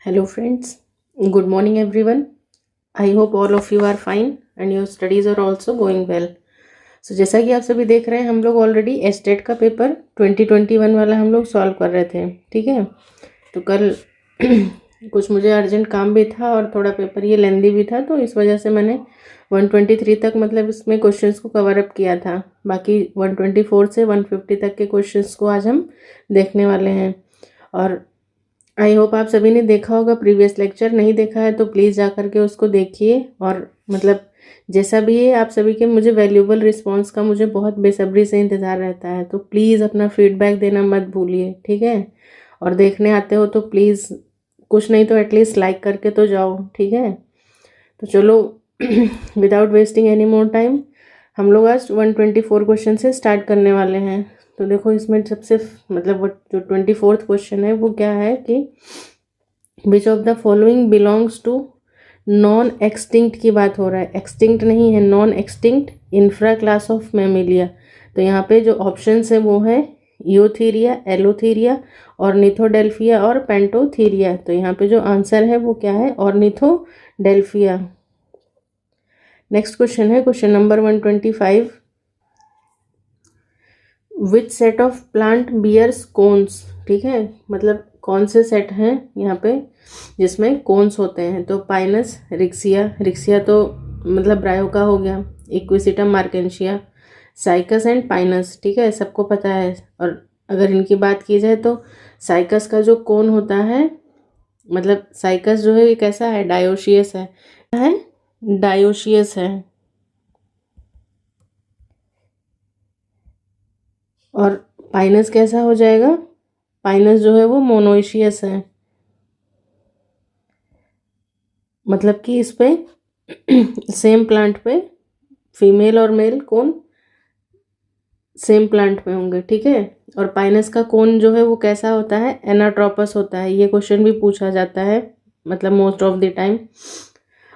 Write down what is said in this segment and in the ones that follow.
Hello friends, good morning everyone. I hope all of you are fine and your studies are also going well. So जैसा कि आप सभी देख रहे हैं हम लोग ऑलरेडी एस्टेट का पेपर 2021 वाला हम लोग सॉल्व कर रहे थे, ठीक है। तो कल कुछ मुझे अर्जेंट काम भी था और थोड़ा पेपर ये लेंदी भी था, तो इस वजह से मैंने 123 तक मतलब इसमें क्वेश्चंस को कवर अप किया था। बाकी 124 से 150 तक के क्वेश्चंस को आज हम देखने वाले हैं। और आई होप आप सभी ने देखा होगा प्रीवियस लेक्चर, नहीं देखा है तो प्लीज़ जा करके उसको देखिए। और मतलब जैसा भी है आप सभी के मुझे वैल्यूबल रिस्पांस का मुझे बहुत बेसब्री से इंतज़ार रहता है, तो प्लीज़ अपना फीडबैक देना मत भूलिए, ठीक है। और देखने आते हो तो प्लीज़ कुछ नहीं तो एटलीस्ट लाइक करके तो जाओ, ठीक है। तो चलो without wasting any more time हम लोग आज 124 क्वेश्चन से स्टार्ट करने वाले हैं। तो देखो इसमें सबसे मतलब वो जो 24th क्वेश्चन है वो क्या है कि which of the following belongs to non extinct की बात हो रहा है, एक्सटिंक्ट नहीं है, non extinct infra class of mammalia. तो यहाँ पे जो ऑप्शंस है वो है यूथीरिया, एलोथीरिया, ऑर्निथोडेल्फिया और पेंटोथीरिया। तो यहाँ पे जो आंसर है वो क्या है, ऑर्निथोडेल्फिया। नेक्स्ट क्वेश्चन है question number 125। Which set of plant bears cones, ठीक है, मतलब कौन से सेट हैं यहाँ पे जिसमें कोन्स होते हैं। तो पाइनस, रिक्सिया, रिक्सिया तो मतलब ब्रायोका हो गया, equisetum Marchantia, cycas and Pinus, ठीक है, सबको पता है। और अगर इनकी बात की जाए तो साइकस का जो कोन होता है, मतलब साइकस जो है ये कैसा है, डायोशियस है डायोशियस है। और पाइनस कैसा हो जाएगा, पाइनस जो है वो मोनोइशियस है, मतलब कि इस पे सेम प्लांट पे फीमेल और मेल कोन सेम प्लांट पे होंगे, ठीक है। और पाइनस का कोन जो है वो कैसा होता है, एनाट्रोपस होता है। ये क्वेश्चन भी पूछा जाता है मतलब मोस्ट ऑफ द टाइम।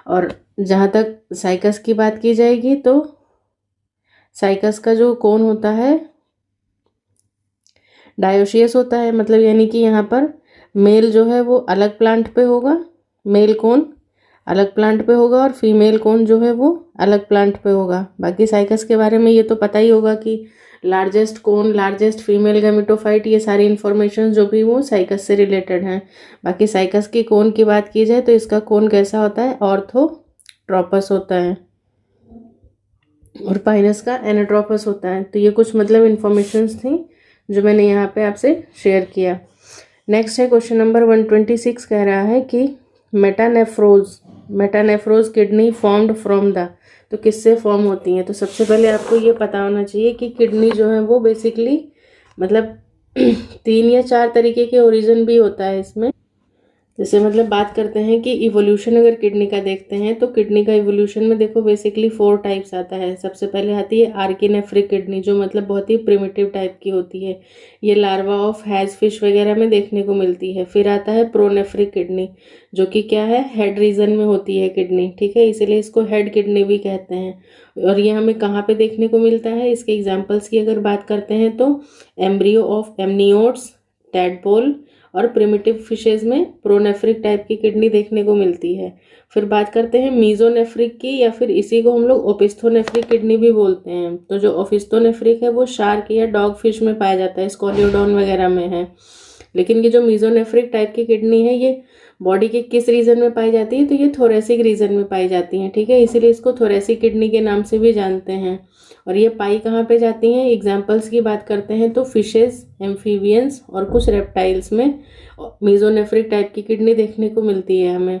और जहाँ तक साइकस की बात की जाएगी तो साइकस का जो कोन होता है डायोशियस होता है, मतलब यानी कि यहाँ पर मेल जो है वो अलग प्लांट पे होगा, मेल कोन अलग प्लांट पे होगा और फीमेल कोन जो है वो अलग प्लांट पे होगा। बाकी साइकस के बारे में ये तो पता ही होगा कि लार्जेस्ट कोन, लार्जेस्ट फीमेल गैमेटोफाइट, ये सारी इन्फॉर्मेशन जो भी वो साइकस से रिलेटेड हैं। बाकी साइकस की कोन की बात की जाए तो इसका कोन कैसा होता है, ऑर्थोट्रोपस होता है और पाइनस का एनाट्रोपस होता है। तो ये कुछ मतलब इन्फॉर्मेशंस थी जो मैंने यहाँ पे आपसे शेयर किया। नेक्स्ट है क्वेश्चन नंबर 126, कह रहा है कि मेटानेफ्रोज किडनी फॉर्म्ड फ्रॉम द, तो किससे फॉर्म होती हैं। तो सबसे पहले आपको ये पता होना चाहिए कि किडनी जो है वो बेसिकली मतलब 3 या 4 तरीके के ओरिजिन भी होता है इसमें। जैसे मतलब बात करते हैं कि इवोल्यूशन अगर किडनी का देखते हैं तो किडनी का इवोल्यूशन में देखो बेसिकली 4 टाइप्स आता है। सबसे पहले आती है आर्किनेफ्रिक किडनी, जो मतलब बहुत ही प्रिमिटिव टाइप की होती है, ये लार्वा ऑफ हैज फिश वगैरह में देखने को मिलती है। फिर आता है प्रोनेफ्रिक किडनी, जो कि क्या है, हेड रीजन में होती है किडनी, ठीक है, इसीलिए इसको हेड किडनी भी कहते हैं। और ये हमें कहाँ पे देखने को मिलता है, इसके एग्जाम्पल्स की अगर बात करते हैं तो एम्ब्रियो ऑफ एमनियोट्स, टैडपोल और प्रिमिटिव फिशेज में प्रोनेफ्रिक टाइप की किडनी देखने को मिलती है। फिर बात करते हैं मीजोनेफ्रिक की, या फिर इसी को हम लोग ओपिस्थोनेफ्रिक किडनी भी बोलते हैं। तो जो ओपिस्थोनेफ्रिक है वो शार्क या डॉग फिश में पाया जाता है, स्कॉलियोडॉन वगैरह में है। लेकिन ये जो मीजोनेफ्रिक टाइप की किडनी है ये बॉडी के किस रीजन में पाई जाती है, तो ये थोरेसिक रीजन में पाई जाती हैं, ठीक है, इसीलिए इसको थोरेसिक किडनी के नाम से भी जानते हैं। और ये पाई कहाँ पे जाती हैं, एग्जाम्पल्स की बात करते हैं तो फिशेस, एम्फीबियंस और कुछ रेप्टाइल्स में मीजोनेफ्रिक टाइप की किडनी देखने को मिलती है हमें।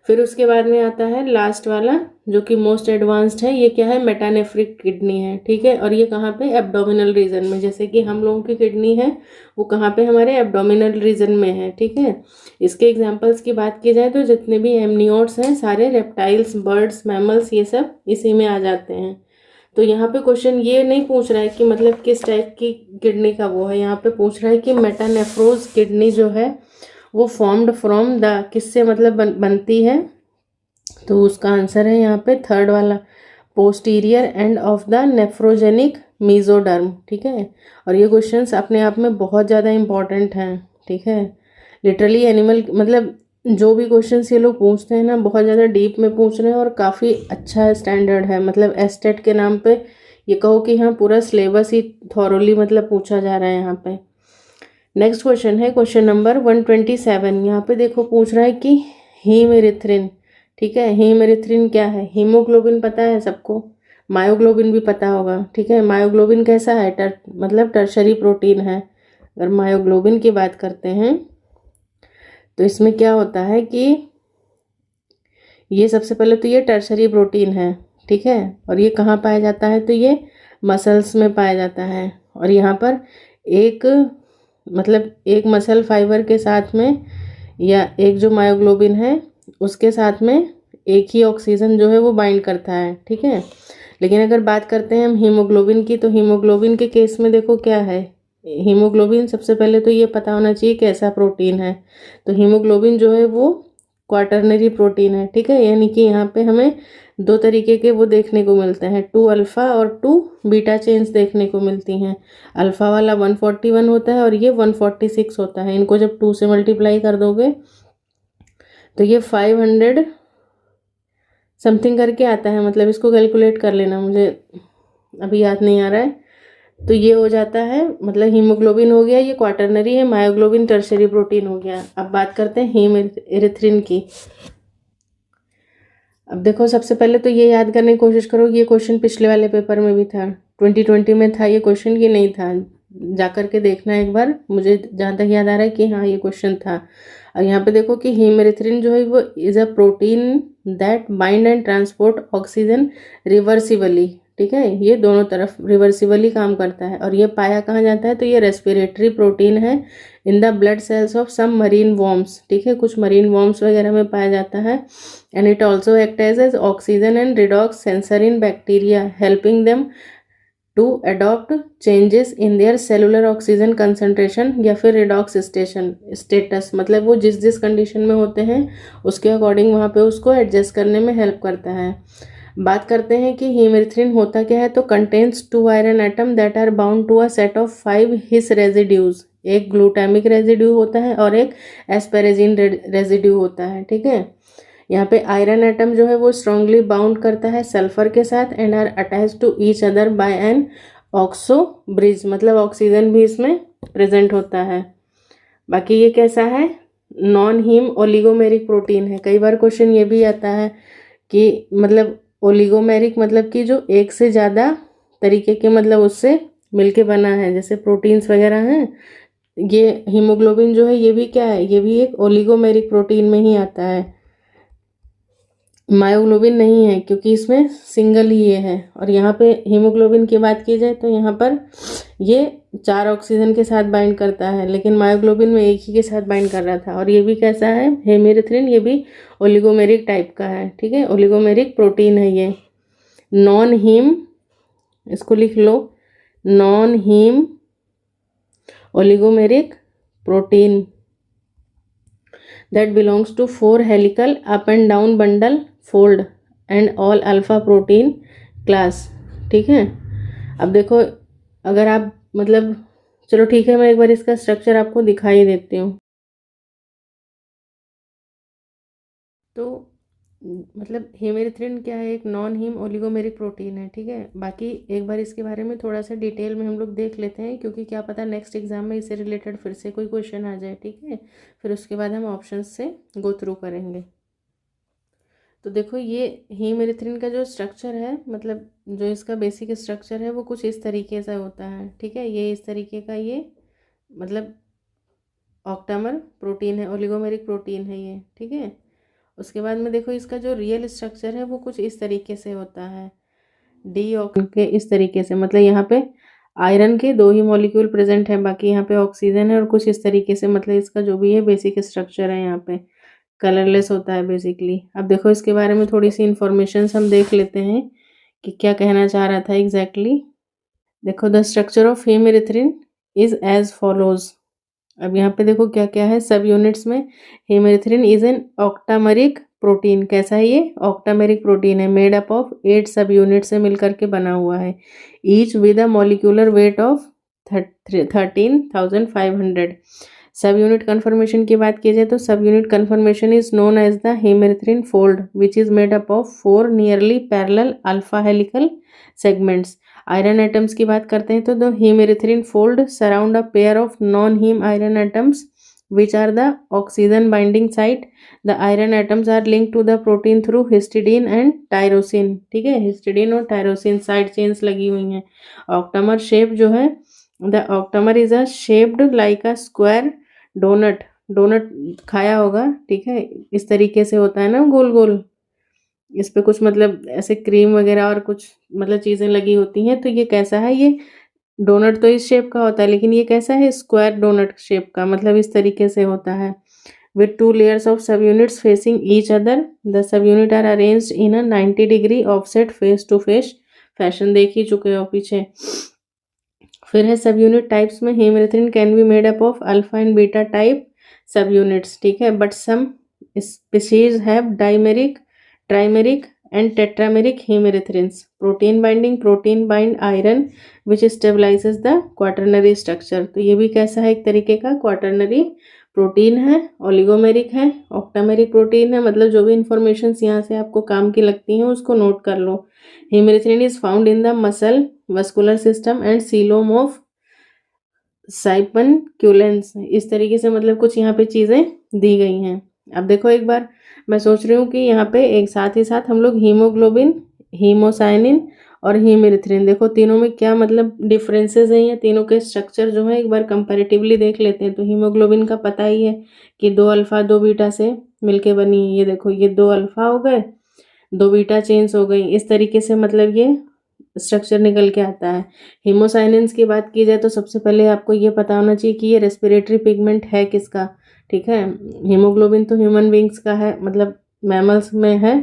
फिर उसके बाद में आता है लास्ट वाला जो कि मोस्ट एडवांस्ड है, ये क्या है, मेटानेफ्रिक किडनी है, ठीक है। और ये कहाँ पे, एब्डोमिनल रीजन में, जैसे कि हम लोगों की किडनी है वो कहाँ पे, हमारे एब्डोमिनल रीजन में है, ठीक है। इसके एग्जांपल्स की बात की जाए तो जितने भी एमनियोट्स हैं सारे रेप्टाइल्स, बर्ड्स, मैमल्स, ये सब इसी में आ जाते हैं। तो यहाँ पे क्वेश्चन ये नहीं पूछ रहा है कि मतलब किस टाइप की किडनी का वो है, यहाँ पे पूछ रहा है कि मेटानेफ्रोज किडनी जो है वो फॉर्म्ड फ्रॉम द, किससे मतलब बनती है। तो उसका आंसर है यहाँ पे थर्ड वाला, posterior end of the nephrogenic mesoderm, ठीक है। और ये क्वेश्चंस अपने आप में बहुत ज़्यादा इंपॉर्टेंट हैं, ठीक है। लिटरली एनिमल मतलब जो भी क्वेश्चंस ये लोग पूछते हैं ना, बहुत ज़्यादा डीप में पूछ रहे हैं और काफ़ी अच्छा स्टैंडर्ड है। मतलब एस्टेट के नाम पे ये कहो कि हाँ पूरा सिलेबस ही थॉरोली मतलब पूछा जा रहा है यहाँ पे। नेक्स्ट क्वेश्चन है क्वेश्चन नंबर 127। यहाँ पे देखो पूछ रहा है कि हीमेरिथ्रिन, ठीक है। हीमेरिथ्रिन क्या है? हीमोग्लोबिन पता है सबको, मायोग्लोबिन भी पता होगा, ठीक है। मायोग्लोबिन कैसा है? मतलब टर्शरी प्रोटीन है। अगर मायोग्लोबिन की बात करते हैं तो इसमें क्या होता है कि ये सबसे पहले तो ये टर्शरी प्रोटीन है, ठीक है। और ये कहाँ पाया जाता है? तो ये मसल्स में पाया जाता है। और यहाँ पर एक मतलब एक मसल फाइबर के साथ में या एक जो मायोग्लोबिन है उसके साथ में एक ही ऑक्सीजन जो है वो बाइंड करता है, ठीक है। लेकिन अगर बात करते हैं हम हीमोग्लोबिन की, तो हीमोग्लोबिन के केस में देखो क्या है। हीमोग्लोबिन सबसे पहले तो ये पता होना चाहिए कैसा प्रोटीन है। तो हीमोग्लोबिन जो है वो क्वाटरनरी प्रोटीन है, ठीक है। यानी कि यहाँ पे हमें दो तरीके के वो देखने को मिलते हैं, 2 अल्फ़ा और 2 बीटा चेन्स देखने को मिलती हैं। अल्फ़ा वाला 141 होता है और ये 146 होता है। इनको जब 2 से मल्टीप्लाई कर दोगे तो ये 500 समथिंग करके आता है। मतलब इसको कैलकुलेट कर लेना, मुझे अभी याद नहीं आ रहा है। तो ये हो जाता है, मतलब हीमोग्लोबिन हो गया, ये क्वाटरनरी है, मायोग्लोबिन टर्शरी प्रोटीन हो गया। अब बात करते हैं हीमेरिथ्रिन की। अब देखो सबसे पहले तो ये याद करने की कोशिश करो, ये क्वेश्चन पिछले वाले पेपर में भी था, 2020 में था ये क्वेश्चन कि नहीं था। जा कर के देखना एक बार, मुझे जहाँ तक याद आ रहा है कि हाँ ये क्वेश्चन था। और यहाँ पे देखो कि हीमेरिथ्रिन जो है वो is a protein that bind and transport oxygen reversibly, ठीक है। ये दोनों तरफ रिवर्सिबली काम करता है। और ये पाया कहाँ जाता है? तो ये रेस्पिरेटरी प्रोटीन है in the blood cells of some marine worms, ठीक है। कुछ मरीन वॉर्म्स वगैरह में पाया जाता है। And it also act as oxygen and redox sensor in bacteria, helping them to adopt changes in their cellular oxygen concentration या फिर रिडॉक्स स्टेटस। मतलब वो जिस जिस कंडीशन में होते हैं उसके अकॉर्डिंग वहाँ पे उसको एडजस्ट करने में हेल्प करता है। बात करते हैं कि हीमेरिथ्रिन होता क्या है, तो contains 2 iron atom that are bound to a set of 5 his residues. एक ग्लूटामिक रेजिड्यू होता है और एक एस्पेरेजिन रेजिड्यू होता है, ठीक है। यहाँ पे आयरन एटम जो है वो स्ट्रांगली बाउंड करता है सल्फर के साथ and are attach to each other by an oxo bridge. मतलब ऑक्सीजन भी इसमें प्रेजेंट होता है। बाकी ये कैसा है? नॉन हीम ओलिगोमेरिक प्रोटीन है। कई बार क्वेश्चन ये भी आता है कि मतलब ओलिगोमेरिक मतलब कि जो एक से ज़्यादा तरीके के मतलब उससे मिलके बना है, जैसे प्रोटीन्स वगैरह हैं। ये हीमोग्लोबिन जो है ये भी क्या है? ये भी एक ओलिगोमेरिक प्रोटीन में ही आता है। मायोग्लोबिन नहीं है क्योंकि इसमें सिंगल ही ये है। और यहाँ पे हीमोग्लोबिन की बात की जाए तो यहाँ पर ये 4 ऑक्सीजन के साथ बाइंड करता है, लेकिन मायोग्लोबिन में एक ही के साथ बाइंड कर रहा था। और ये भी कैसा है? हेमेरिथ्रिन, ये भी ओलिगोमेरिक टाइप का है, ठीक है। ओलिगोमेरिक प्रोटीन है ये। नॉन हीम, इसको लिख लो, non heme oligomeric protein that belongs to 4 helical up and down bundle fold and all alpha protein class, ठीक है। अब देखो अगर आप मतलब, चलो ठीक है मैं एक बार इसका स्ट्रक्चर आपको दिखाई देती हूँ। तो मतलब हेमेरिथ्रिन क्या है? एक नॉन हीम ओलिगोमेरिक प्रोटीन है, ठीक है। बाकी एक बार इसके बारे में थोड़ा सा डिटेल में हम लोग देख लेते हैं, क्योंकि क्या पता नेक्स्ट एग्जाम में इससे रिलेटेड फिर से कोई क्वेश्चन आ जाए, ठीक है। फिर उसके बाद हम ऑप्शंस से गो थ्रू करेंगे। तो देखो ये हीमेरिथ्रिन का जो स्ट्रक्चर है, मतलब जो इसका बेसिक स्ट्रक्चर है वो कुछ इस तरीके से होता है, ठीक है। ये इस तरीके का ये मतलब ऑक्टामर प्रोटीन है, ओलिगोमेरिक प्रोटीन है ये, ठीक है। उसके बाद में देखो इसका जो रियल स्ट्रक्चर है वो कुछ इस तरीके से होता है, डी के इस तरीके से। मतलब यहाँ पे आयरन के 2 ही मॉलिक्यूल प्रेजेंट हैं, बाकी यहाँ पे ऑक्सीजन है और कुछ इस तरीके से। मतलब इसका जो भी है बेसिक स्ट्रक्चर है यहाँ पे कलरलेस होता है बेसिकली। अब देखो इसके बारे में थोड़ी सी इंफॉर्मेशन हम देख लेते हैं कि क्या कहना चाह रहा था एग्जैक्टली। देखो the structure of hemerythrin is as follows. अब यहाँ पे देखो क्या क्या है सब यूनिट्स में। Hemerythrin is an ऑक्टामेरिक protein. कैसा है ये? ऑक्टामेरिक प्रोटीन है, मेड अप ऑफ 8 सब यूनिट से मिलकर के बना हुआ है, each with a molecular weight of 13,500। सब यूनिट कन्फर्मेशन की बात की जाए तो subunit conformation is known as the hemerythrin fold which is made up of 4 nearly parallel alpha helical segments. Iron atoms की बात करते हैं तो the hemerythrin fold surround a pair of non heme iron atoms which are the oxygen binding site. The iron atoms are linked to the protein through histidine and tyrosine। ठीक है, histidine और tyrosine side chains लगी हुई हैं। Octamer shape जो है, the octamer is a shaped like a square doughnut. Doughnut खाया होगा, ठीक है, इस तरीके से होता है ना, गोल गोल। इस पे कुछ मतलब ऐसे क्रीम वगैरह और कुछ मतलब चीज़ें लगी होती हैं। तो ये कैसा है, ये डोनट तो इस शेप का होता है, लेकिन ये कैसा है, स्क्वायर डोनट शेप का, मतलब इस तरीके से होता है। With 2 layers of subunits facing each other, the subunit are arranged in a 90 degree offset face to face fashion, देख ही चुके हो पीछे। फिर है सब यूनिट टाइप्स में, hemerythrin can be made up of alpha and beta type subunits, ठीक है, but some species have dimeric, trimeric and tetrameric hemerythrins. Protein bind iron which stabilises the quaternary structure. तो ये भी कैसा है, एक तरीके का क्वाटरनरी प्रोटीन है। ओलिगोमेरिक है, ऑक्टामेरिक प्रोटीन है, मतलब जो भी इंफॉर्मेशन यहाँ से आपको काम की लगती हैं उसको नोट कर लो। Hemerythrin is found in the muscle vascular system and coelom of sipunculans. इस तरीके से मतलब कुछ यहाँ पे चीज़ें दी गई हैं। अब देखो एक बार, मैं सोच रही हूँ कि यहाँ पे एक साथ ही साथ हम लोग हीमोग्लोबिन, हीमोसाइनिन और हीमेरिथ्रिन, देखो तीनों में क्या मतलब डिफरेंसेस हैं, या तीनों के स्ट्रक्चर जो है एक बार कंपैरेटिवली देख लेते हैं। तो हीमोग्लोबिन का पता ही है कि 2 अल्फा 2 बीटा से मिलके बनी है। ये देखो, ये 2 अल्फा हो गए, 2 बीटा चेन्स हो गई, इस तरीके से मतलब ये स्ट्रक्चर निकल के आता है। हीमोसाइनिन्स की बात की जाए तो सबसे पहले आपको ये पता होना चाहिए कि ये रेस्पिरेटरी पिगमेंट है किसका, ठीक है। हीमोग्लोबिन तो ह्यूमन बींग्स का है, मतलब मैमल्स में है,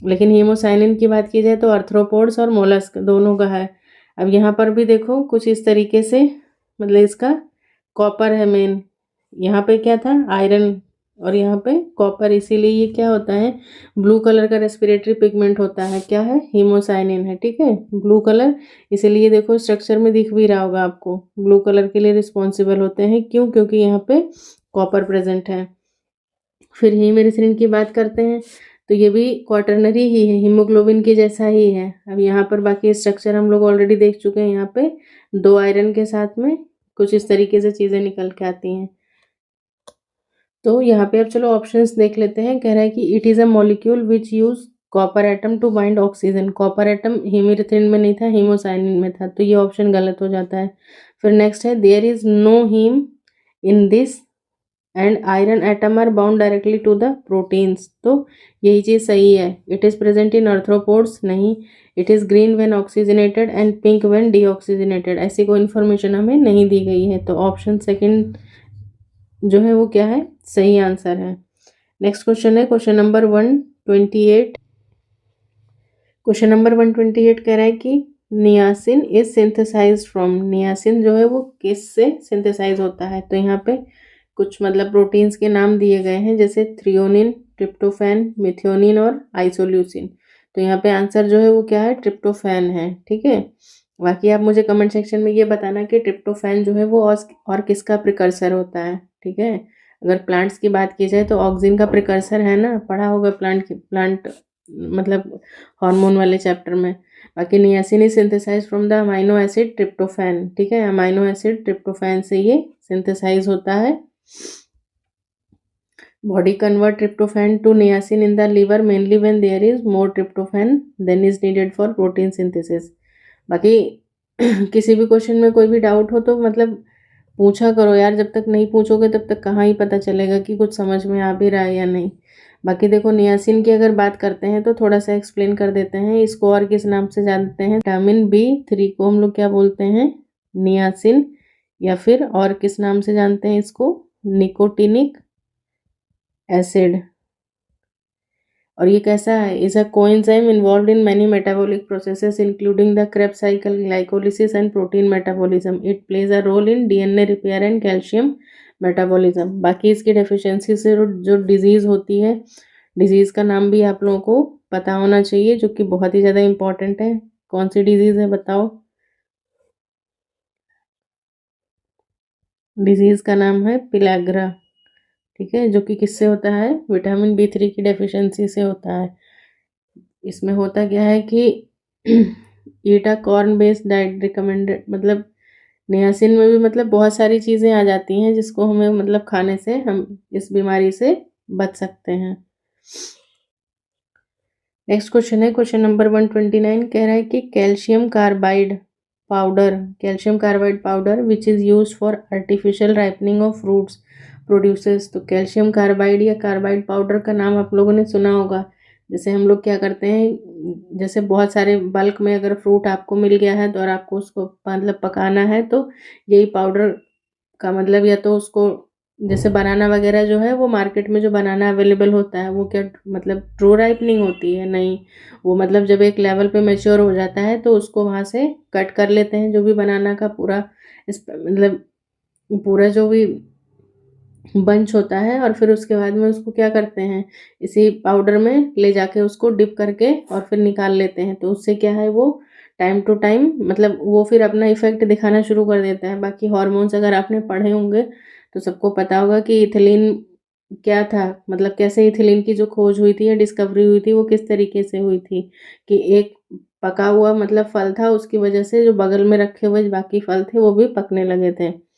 लेकिन हीमोसाइनिन की बात की जाए तो आर्थ्रोपोड्स और मोलस्क दोनों का है। अब यहाँ पर भी देखो कुछ इस तरीके से, मतलब इसका कॉपर है मेन, यहाँ पे क्या था, आयरन, और यहाँ पे कॉपर, इसीलिए ये क्या होता है, ब्लू कलर का रेस्पिरेटरी पिगमेंट होता है, क्या है, हीमोसाइनिन है, ठीक है, ब्लू कलर। इसीलिए देखो स्ट्रक्चर में दिख भी रहा होगा आपको, ब्लू कलर के लिए रिस्पॉन्सिबल होते हैं, क्यों, क्योंकि यहाँ पे कॉपर प्रेजेंट है। फिर हीमेरिथ्रिन की बात करते हैं तो ये भी क्वाटरनरी ही है, हीमोग्लोबिन के जैसा ही है। अब यहाँ पर बाकी स्ट्रक्चर हम लोग ऑलरेडी देख चुके हैं। यहाँ पे 2 आयरन के साथ में कुछ इस तरीके से चीज़ें निकल के आती हैं। तो यहाँ पे अब चलो ऑप्शंस देख लेते हैं। कह रहा है कि it is a molecule which use copper atom to bind oxygen. Copper atom hemerythrin में नहीं था, हीमोसाइनिन में था, तो ये ऑप्शन गलत हो जाता है। फिर नेक्स्ट है, there is no heme in this and iron atom are bound directly to the proteins. तो यही चीज़ सही है। It is present in arthropods, नहीं। It is green when oxygenated and pink when deoxygenated, ऐसी कोई इन्फॉर्मेशन हमें नहीं दी गई है। तो ऑप्शन सेकंड जो है वो क्या है, सही आंसर है। नेक्स्ट क्वेश्चन है क्वेश्चन नंबर 128। क्वेश्चन नंबर 128 कह रहा है कि niacin is synthesised from. Niacin जो है वो किस से सिंथेसाइज होता है। तो यहाँ पे कुछ मतलब प्रोटीन्स के नाम दिए गए हैं, जैसे थ्रियोनिन, ट्रिप्टोफैन, मिथियोनिन और आइसोल्यूसिन। तो यहाँ पे आंसर जो है वो क्या है, ट्रिप्टोफैन है, ठीक है। बाकी आप मुझे कमेंट सेक्शन में ये बताना कि ट्रिप्टोफैन जो है वो और किसका प्रिकर्सर होता है, ठीक है। अगर प्लांट्स की बात की जाए तो ऑक्सिन का प्रिकर्सर है ना, पढ़ा होगा प्लांट मतलब हार्मोन वाले चैप्टर में। बाकी niacin is synthesise from the amino acid tryptophan, ठीक है, अमाइनो एसिड ट्रिप्टोफैन से ये सिंथेसाइज होता है। Body convert tryptophan to niacin in the liver mainly when there is more tryptophan than is needed for protein synthesis. बाकी किसी भी question में कोई भी डाउट हो तो मतलब पूछा करो यार, जब तक नहीं पूछोगे तब तक कहाँ ही पता चलेगा कि कुछ समझ में आ भी रहा है या नहीं। बाकी देखो नियासिन की अगर बात करते हैं तो थोड़ा सा एक्सप्लेन कर देते हैं। इसको और किस नाम से जानते हैं, विटामिन B3 को हम लोग क्या बोलते हैं, नियासिन, या फिर और किस नाम से जानते हैं इसको, निकोटिनिक एसिड। और ये कैसा है, is a coenzyme involved in many metabolic processes including the Krebs cycle, glycolysis and protein metabolism. It plays a role in DNA repair and calcium metabolism. बाकी इसकी डेफिशिएंसी से जो डिजीज़ होती है, डिजीज़ का नाम भी आप लोगों को पता होना चाहिए, जो कि बहुत ही ज़्यादा इंपॉर्टेंट है। कौन सी डिजीज़ है बताओ। डिजीज़ का नाम है पिलैग्रा, ठीक है, जो कि किससे होता है, विटामिन B3 की डेफिशिएंसी से होता है। इसमें होता क्या है कि ईट अ कॉर्न बेस्ड डाइट रिकमेंडेड, मतलब नियासिन में भी मतलब बहुत सारी चीज़ें आ जाती हैं जिसको हमें मतलब खाने से हम इस बीमारी से बच सकते हैं। नेक्स्ट क्वेश्चन है, क्वेश्चन नंबर 129 कह रहा है कि calcium carbide powder which is use for artificial ripening of fruits produces. तो कैल्शियम कार्बाइड या कार्बाइड पाउडर का नाम आप लोगों ने सुना होगा। जैसे हम लोग क्या करते हैं, जैसे बहुत सारे बल्क में अगर फ्रूट आपको मिल गया है तो और आपको उसको मतलब पकाना है तो यही पाउडर का मतलब, या तो उसको जैसे बनाना वगैरह जो है वो मार्केट में जो बनाना अवेलेबल होता है वो क्या मतलब ट्रू राइपनिंग होती है, नहीं, वो मतलब जब एक लेवल पे मैच्योर हो जाता है तो उसको वहाँ से कट कर लेते हैं जो भी बनाना का पूरा इस मतलब पूरा जो भी बंच होता है, और फिर उसके बाद में उसको क्या करते हैं, इसी पाउडर में ले जाके उसको डिप करके और फिर निकाल लेते हैं। तो उससे क्या है, वो टाइम टू टाइम मतलब वो फिर अपना इफेक्ट दिखाना शुरू कर देता है। बाकी हार्मोन्स अगर आपने पढ़े होंगे तो सबको पता होगा कि इथिलीन क्या था, मतलब कैसे इथिलीन की जो खोज हुई थी या डिस्कवरी हुई थी वो किस तरीके से हुई थी, कि एक पका हुआ मतलब फल था, उसकी वजह से जो बगल में रखे हुए बाकी फल थे वो भी पकने लगे थे।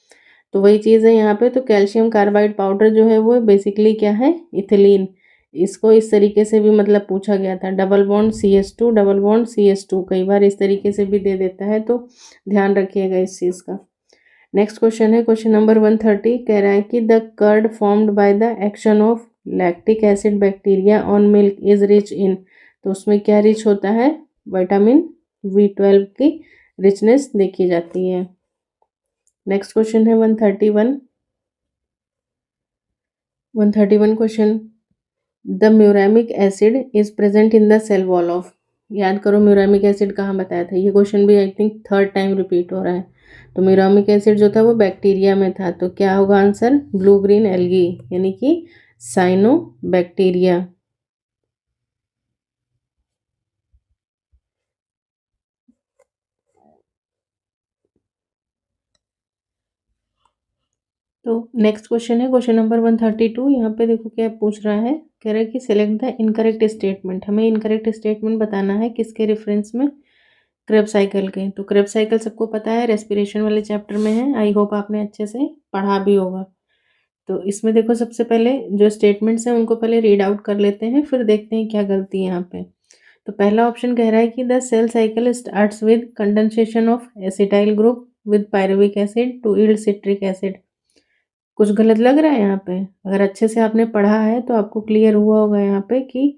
तो वही चीज़ है यहाँ पे। तो कैल्शियम कार्बाइड पाउडर जो है वो बेसिकली क्या है, इथिलीन। इसको इस तरीके से भी मतलब पूछा गया था, double bond CH2 double bond CH2, कई बार इस तरीके से भी दे देता है, तो ध्यान रखिएगा इस चीज़ का। नेक्स्ट क्वेश्चन है, क्वेश्चन नंबर 130 कह रहा है कि the curd formed by the action of lactic acid bacteria on milk is rich in. तो उसमें क्या रिच होता है, विटामिन B12 की रिचनेस देखी जाती है। नेक्स्ट क्वेश्चन है 131 question, the muramic acid is present in the cell wall of. याद करो म्यूरामिक एसिड कहाँ बताया था, ये क्वेश्चन भी I think third time repeat हो रहा है। तो म्यूरामिक एसिड जो था वो बैक्टीरिया में था, तो क्या होगा आंसर, ब्लू ग्रीन एल्गी यानी कि साइनो बैक्टीरिया। तो नेक्स्ट क्वेश्चन है, क्वेश्चन नंबर 132। यहाँ पे देखो क्या पूछ रहा है, कह रहा है कि सिलेक्ट द इनकरेक्ट स्टेटमेंट। हमें इनकरेक्ट स्टेटमेंट बताना है किसके रेफरेंस में, क्रेब साइकिल के। तो क्रेब साइकिल सबको पता है, रेस्पिरेशन वाले चैप्टर में है, आई होप आपने अच्छे से पढ़ा भी होगा। तो इसमें देखो सबसे पहले जो स्टेटमेंट्स हैं उनको पहले रीड आउट कर लेते हैं, फिर देखते हैं क्या गलती है यहाँ पे। तो पहला ऑप्शन कह रहा है कि the cell cycle starts with condensation of acetyl group with pyruvic acid to yield citric acid. कुछ गलत लग रहा है यहाँ पे? अगर अच्छे से आपने पढ़ा है तो आपको क्लियर हुआ होगा यहाँ पे कि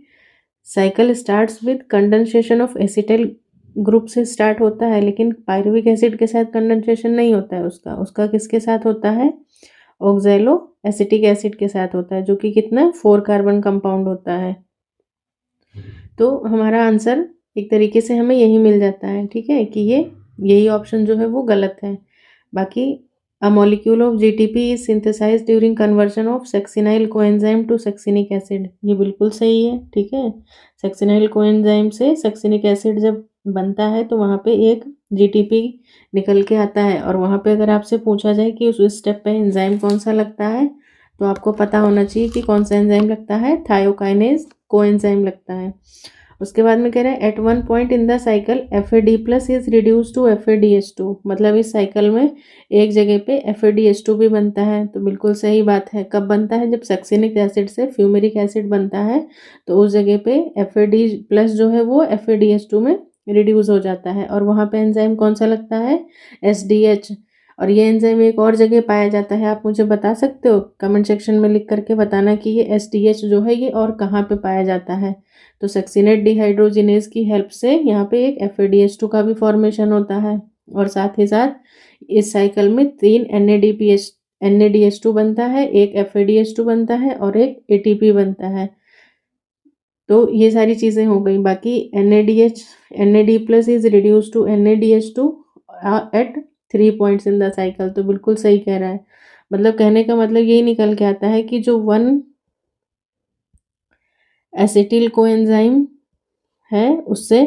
cycle starts with condensation of acetyl group से स्टार्ट होता है, लेकिन पायरुविक एसिड के साथ कंडेंसेशन नहीं होता है उसका। उसका किसके साथ होता है, ऑक्सैलो एसिटिक एसिड के साथ होता है, जो कि कितना 4 कार्बन कंपाउंड होता है। तो हमारा आंसर एक तरीके से हमें यही मिल जाता है, ठीक है, कि ये यही ऑप्शन जो है वो गलत है। बाकी a molecule of GTP is synthesise during conversion of succinyl coenzyme to succinic acid, ये बिल्कुल सही है, ठीक है। सेक्सिनाइल कोएंजाइम से सेक्सिनिक एसिड जब बनता है तो वहाँ पे एक जीटीपी निकल के आता है, और वहाँ पे अगर आपसे पूछा जाए कि उस स्टेप पे एंजाइम कौन सा लगता है तो आपको पता होना चाहिए कि कौन सा एंजाइम लगता है, थायोकाइनेज कोएंजाइम लगता है। उसके बाद में कह रहे हैं at one point in the cycle FAD+ is reduce to FADH2, मतलब इस साइकिल में एक जगह पे FADH2 भी बनता है। तो बिल्कुल सही बात है, कब बनता है, जब सक्सिनिक एसिड से फ्यूमेरिक एसिड बनता है तो उस जगह पे FAD+ जो है वो FADH2 में रिड्यूस हो जाता है, और वहाँ पे एंजाइम कौन सा लगता है, SDH। और ये एंजाइम एक और जगह पाया जाता है, आप मुझे बता सकते हो, कमेंट सेक्शन में लिख करके बताना कि ये SDH जो है ये और कहाँ पे पाया जाता है। तो सक्सिनेट डिहाइड्रोजिनेज की हेल्प से यहाँ पे एक FADH2 का भी फॉर्मेशन होता है, और साथ ही साथ इस साइकिल में 3 NADH2 बनता है, एक FADH2 बनता है और एक ATP बनता है। तो ये सारी चीज़ें हो गई। बाकी NAD+ is reduce to NADH2 at 3 points in the cycle, तो बिल्कुल सही कह रहा है। मतलब कहने का मतलब यही निकल के आता है कि जो 1 एसिटिल कोएंजाइम है उससे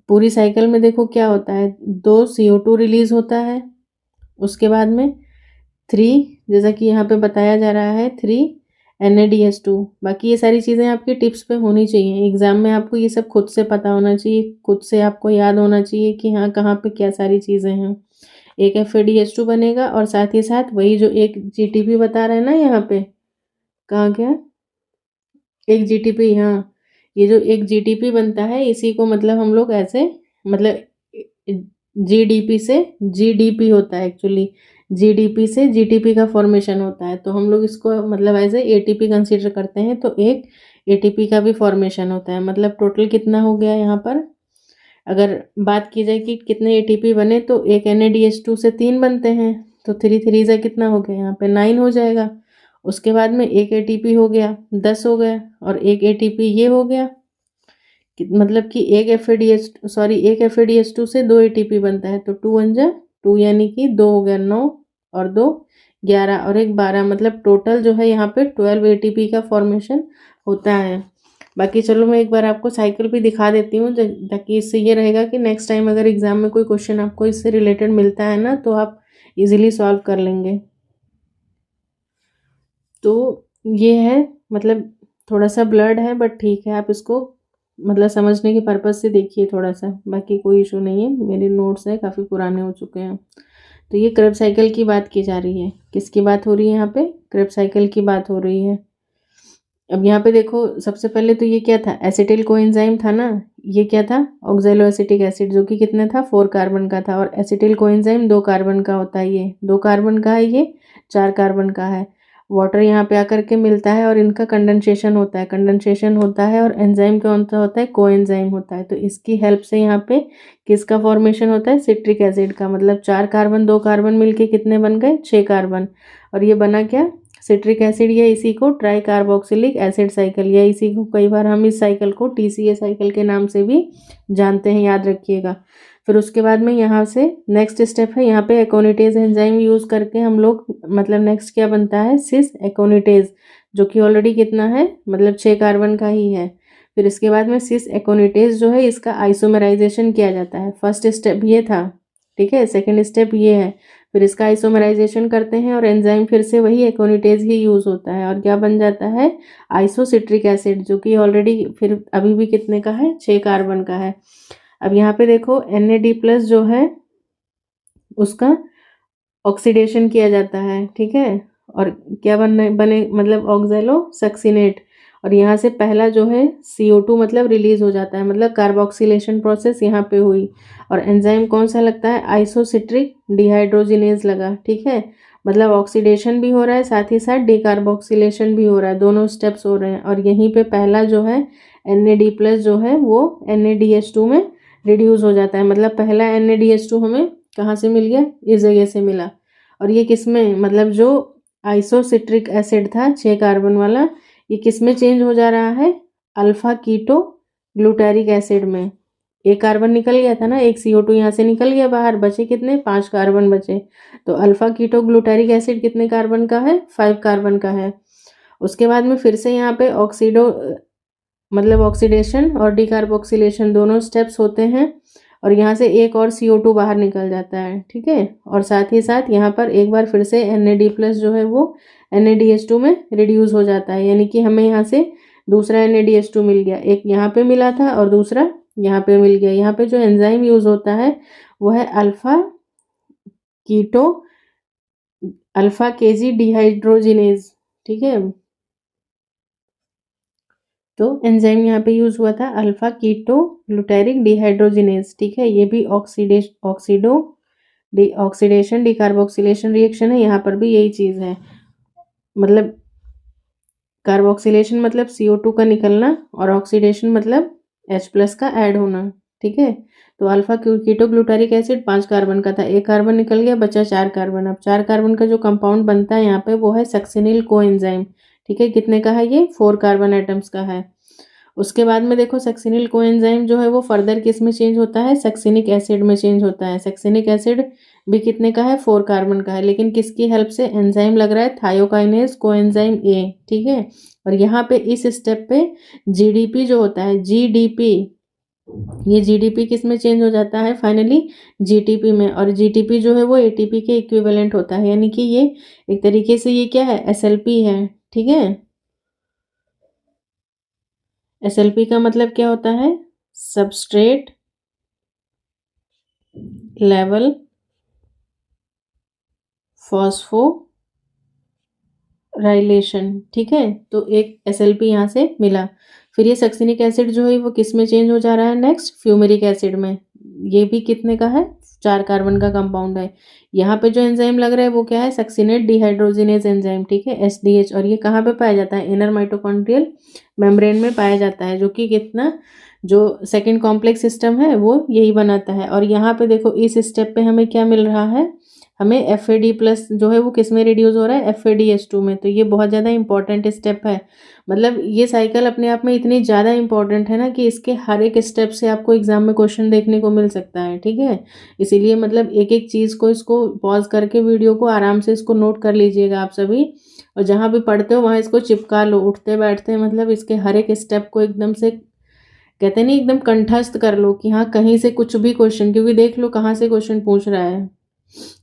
पूरी साइकिल में देखो क्या होता है, 2 CO2 रिलीज होता है, उसके बाद में 3, जैसा कि यहाँ पे बताया जा रहा है 3 NaDH2। बाकी ये सारी चीज़ें आपकी टिप्स पे होनी चाहिए। एग्ज़ाम में आपको ये सब खुद से पता होना चाहिए, खुद से आपको याद होना चाहिए कि हाँ कहाँ पे क्या सारी चीज़ें हैं। एक FADH2 बनेगा और साथ ही साथ वही जो एक GTP बता रहे हैं ना यहाँ पे, कहाँ गया, एक GTP, हाँ ये जो एक GTP बनता है इसी को मतलब हम लोग ऐसे मतलब GDP से GDP होता है एक्चुअली, GDP से GTP का फॉर्मेशन होता है, तो हम लोग इसको मतलब एज ए ATP कंसीडर करते हैं, तो एक ATP का भी फॉर्मेशन होता है। मतलब टोटल कितना हो गया यहाँ पर, अगर बात की जाए कि कितने ATP बने, तो एक NaDH2 से 3 बनते हैं, तो 3 3 से कितना हो गया यहाँ पे 9 हो जाएगा। उसके बाद में एक ATP हो गया 10 हो गया, और एक ATP ये हो गया मतलब कि एक FADH2 से 2 ATP बनता है, तो 2 1 जा 2 यानी कि 2 हो गया 9 और 2 11 और एक 12, मतलब टोटल जो है यहाँ पे 12 ATP का फॉर्मेशन होता है। बाकी चलो मैं एक बार आपको साइकिल भी दिखा देती हूँ, ताकि इससे ये रहेगा कि नेक्स्ट टाइम अगर एग्जाम में कोई क्वेश्चन आपको इससे रिलेटेड मिलता है ना तो आप इजीली सॉल्व कर लेंगे। तो ये है, मतलब थोड़ा सा ब्लर्ड है बट ठीक है, आप इसको मतलब समझने के पर्पज़ से देखिए थोड़ा सा, बाकी कोई इशू नहीं है। मेरे नोट्स हैं काफ़ी पुराने हो चुके हैं। तो ये क्रेब साइकिल की बात की जा रही है, किसकी बात हो रही है यहाँ पे, क्रेब साइकिल की बात हो रही है। अब यहाँ पे देखो सबसे पहले तो ये क्या था, एसिटिल कोएंजाइम था ना, ये क्या था ऑक्सैलो एसिटिक एसिड, जो कि कितने था 4 कार्बन का था, और एसिटिल कोएंजाइम 2 कार्बन का होता है, ये 2 कार्बन का है, ये 4 कार्बन का है। वाटर यहाँ पे आकर के मिलता है और इनका कंडेंसेशन होता है और एंजाइम कौन सा होता है, कोएंजाइम होता है। तो इसकी हेल्प से यहाँ पे किसका फॉर्मेशन होता है, सिट्रिक एसिड का, मतलब 4 कार्बन 2 कार्बन मिलके कितने बन गए 6 कार्बन, और ये बना क्या सिट्रिक एसिड, या इसी को ट्राई कार्बोक्सिलिक एसिड साइकिल, या इसी को कई बार हम इस साइकिल को TCA साइकिल के नाम से भी जानते हैं, याद रखिएगा। फिर उसके बाद में यहाँ से नेक्स्ट स्टेप है, यहाँ पे एकोनिटेज एंजाइम यूज़ करके हम लोग मतलब नेक्स्ट क्या बनता है, सिस एकोनिटेज, जो कि ऑलरेडी कितना है मतलब 6 कार्बन का ही है। फिर इसके बाद में सिस एकोनिटेज जो है इसका आइसोमराइजेशन किया जाता है, फर्स्ट स्टेप ये था, ठीक है, सेकेंड स्टेप ये है। फिर इसका आइसोमराइजेशन करते हैं और एंजाइम फिर से वही एकोनिटेज ही यूज़ होता है, और क्या बन जाता है आइसोसिट्रिक एसिड, जो कि ऑलरेडी फिर अभी भी कितने का है 6 कार्बन का है। अब यहाँ पे देखो NAD+ जो है उसका ऑक्सीडेशन किया जाता है, ठीक है, और क्या बने मतलब ऑक्सैलो सक्सिनेट, और यहाँ से पहला जो है CO2 मतलब रिलीज हो जाता है, मतलब कार्बोक्सिलेशन प्रोसेस यहाँ पे हुई, और एंजाइम कौन सा लगता है आइसोसिट्रिक डिहाइड्रोजिनेज लगा, ठीक है, मतलब ऑक्सीडेशन भी हो रहा है साथ ही साथ डिकार्बोक्सिलेशन भी हो रहा है, दोनों स्टेप्स हो रहे हैं, और यहीं पे पहला जो है NAD+ जो है वो NADH2 में रिड्यूस हो जाता है, मतलब पहला NADH2 हमें कहाँ से मिल गया, इस जगह से मिला। और ये किस में मतलब जो आइसोसिट्रिक एसिड था 6 कार्बन वाला, ये किस में चेंज हो जा रहा है, अल्फा कीटो ग्लूटारिक एसिड में। एक कार्बन निकल गया था ना, एक CO2 यहाँ से निकल गया बाहर, बचे कितने 5 कार्बन बचे, तो अल्फा कीटो ग्लूटारिक एसिड कितने कार्बन का है 5 कार्बन का है। उसके बाद में फिर से यहाँ पे मतलब ऑक्सीडेशन और डिकार्बोक्सिलेशन दोनों स्टेप्स होते हैं, और यहाँ से एक और CO2 बाहर निकल जाता है, ठीक है, और साथ ही साथ यहाँ पर एक बार फिर से NAD+ जो है वो NADH2 में रिड्यूस हो जाता है, यानी कि हमें यहाँ से दूसरा NADH2 मिल गया, एक यहाँ पे मिला था और दूसरा यहाँ पे मिल गया। यहाँ पे जो एंजाइम यूज होता है वो है कीटो अल्फा केजी डिहाइड्रोजिनेज, ठीक है, तो एंजाइम यहाँ पे यूज हुआ था अल्फा कीटो ग्लूटारिक डिहाइड्रोजिनेज, ठीक है, ये भी ऑक्सीडेशन डिकार्बोक्सिलेशन रिएक्शन है, यहाँ पर भी यही चीज़ है, मतलब कार्बोक्सिलेशन मतलब CO2 का निकलना और ऑक्सीडेशन मतलब H+ का ऐड होना, ठीक है। तो alpha keto glutaric acid 5 carbon का था, एक कार्बन निकल गया, बचा 4 कार्बन। अब 4 कार्बन का जो कंपाउंड बनता है यहाँ पे वो है सक्सिनिल कोएंजाइम, ठीक है, कितने का है ये 4 कार्बन एटम्स का है। उसके बाद में देखो सक्सिनिल कोएंजाइम जो है वो फर्दर किस में चेंज होता है, सक्सिनिक एसिड में चेंज होता है। सक्सिनिक एसिड भी कितने का है 4 कार्बन का है, लेकिन किसकी हेल्प से, एंजाइम लग रहा है थायोकाइनेज कोएंजाइम A, ठीक है। और यहाँ पे इस स्टेप पे GDP जो होता है, GDP ये जीडीपी किस में चेंज हो जाता है फाइनली, जीटीपी में। और जीटीपी जो है वो एटीपी के इक्विवेलेंट होता है, यानी कि ये एक तरीके से ये क्या है, एसएलपी है। ठीक है, एसएलपी का मतलब क्या होता है, सबस्ट्रेट लेवल फॉस्फोराइलेशन। ठीक है, तो एक एसएलपी यहाँ से मिला। फिर ये सक्सिनिक एसिड जो है वो किस में चेंज हो जा रहा है नेक्स्ट, फ्यूमेरिक एसिड में। ये भी कितने का है, 4 कार्बन का कंपाउंड है। यहाँ पे जो एंजाइम लग रहा है वो क्या है, सक्सिनेट डिहाइड्रोजिनेज एंजाइम। ठीक है, एसडीएच। और ये कहाँ पे पाया जाता है, इनर माइटोकॉन्ड्रियल मेम्ब्रेन में पाया जाता है, जो कि कितना, जो सेकेंड कॉम्प्लेक्स सिस्टम है वो यही बनाता है। और यहाँ पे देखो इस स्टेप पे हमें क्या मिल रहा है, हमें FAD+ जो है वो किस में रिड्यूस हो रहा है, FADH2 में। तो ये बहुत ज़्यादा इंपॉर्टेंट स्टेप है। मतलब ये साइकिल अपने आप में इतनी ज़्यादा इंपॉर्टेंट है ना कि इसके हर एक स्टेप से आपको एग्जाम में क्वेश्चन देखने को मिल सकता है। ठीक है, इसीलिए मतलब एक एक चीज़ को, इसको पॉज करके वीडियो को आराम से इसको नोट कर लीजिएगा आप सभी। और जहाँ भी पढ़ते हो वहाँ इसको चिपका लो, उठते बैठते मतलब इसके हर एक स्टेप को एकदम से, कहते नहीं, एकदम कंठस्थ कर लो कि हाँ कहीं से कुछ भी क्वेश्चन, क्योंकि देख लो कहाँ से क्वेश्चन पूछ रहा है।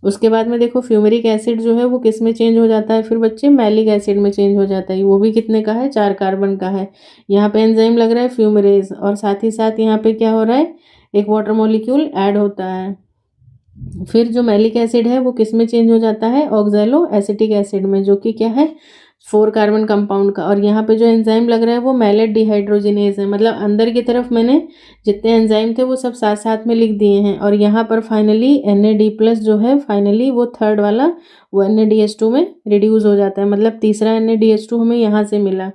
उसके बाद में देखो फ्यूमेरिक एसिड जो है वो किस में चेंज हो जाता है फिर बच्चे, मैलिक एसिड में चेंज हो जाता है। वो भी कितने का है, 4 कार्बन का है। यहाँ पे एंजाइम लग रहा है फ्यूमरेज, और साथ ही साथ यहाँ पे क्या हो रहा है, एक वाटर मॉलिक्यूल ऐड होता है। फिर जो मैलिक एसिड है वो किस में चेंज हो जाता है, ऑक्सैलो एसिटिक एसिड में, जो कि क्या है, 4 कार्बन कंपाउंड का। और यहाँ पे जो एंजाइम लग रहा है वो मैलेट डिहाइड्रोजिनेज है। मतलब अंदर की तरफ मैंने जितने एंजाइम थे वो सब साथ साथ में लिख दिए हैं। और यहाँ पर फाइनली NAD+ जो है फाइनली वो थर्ड वाला, वो NADH2 में रिड्यूस हो जाता है। मतलब तीसरा NADH2 हमें यहाँ से मिला।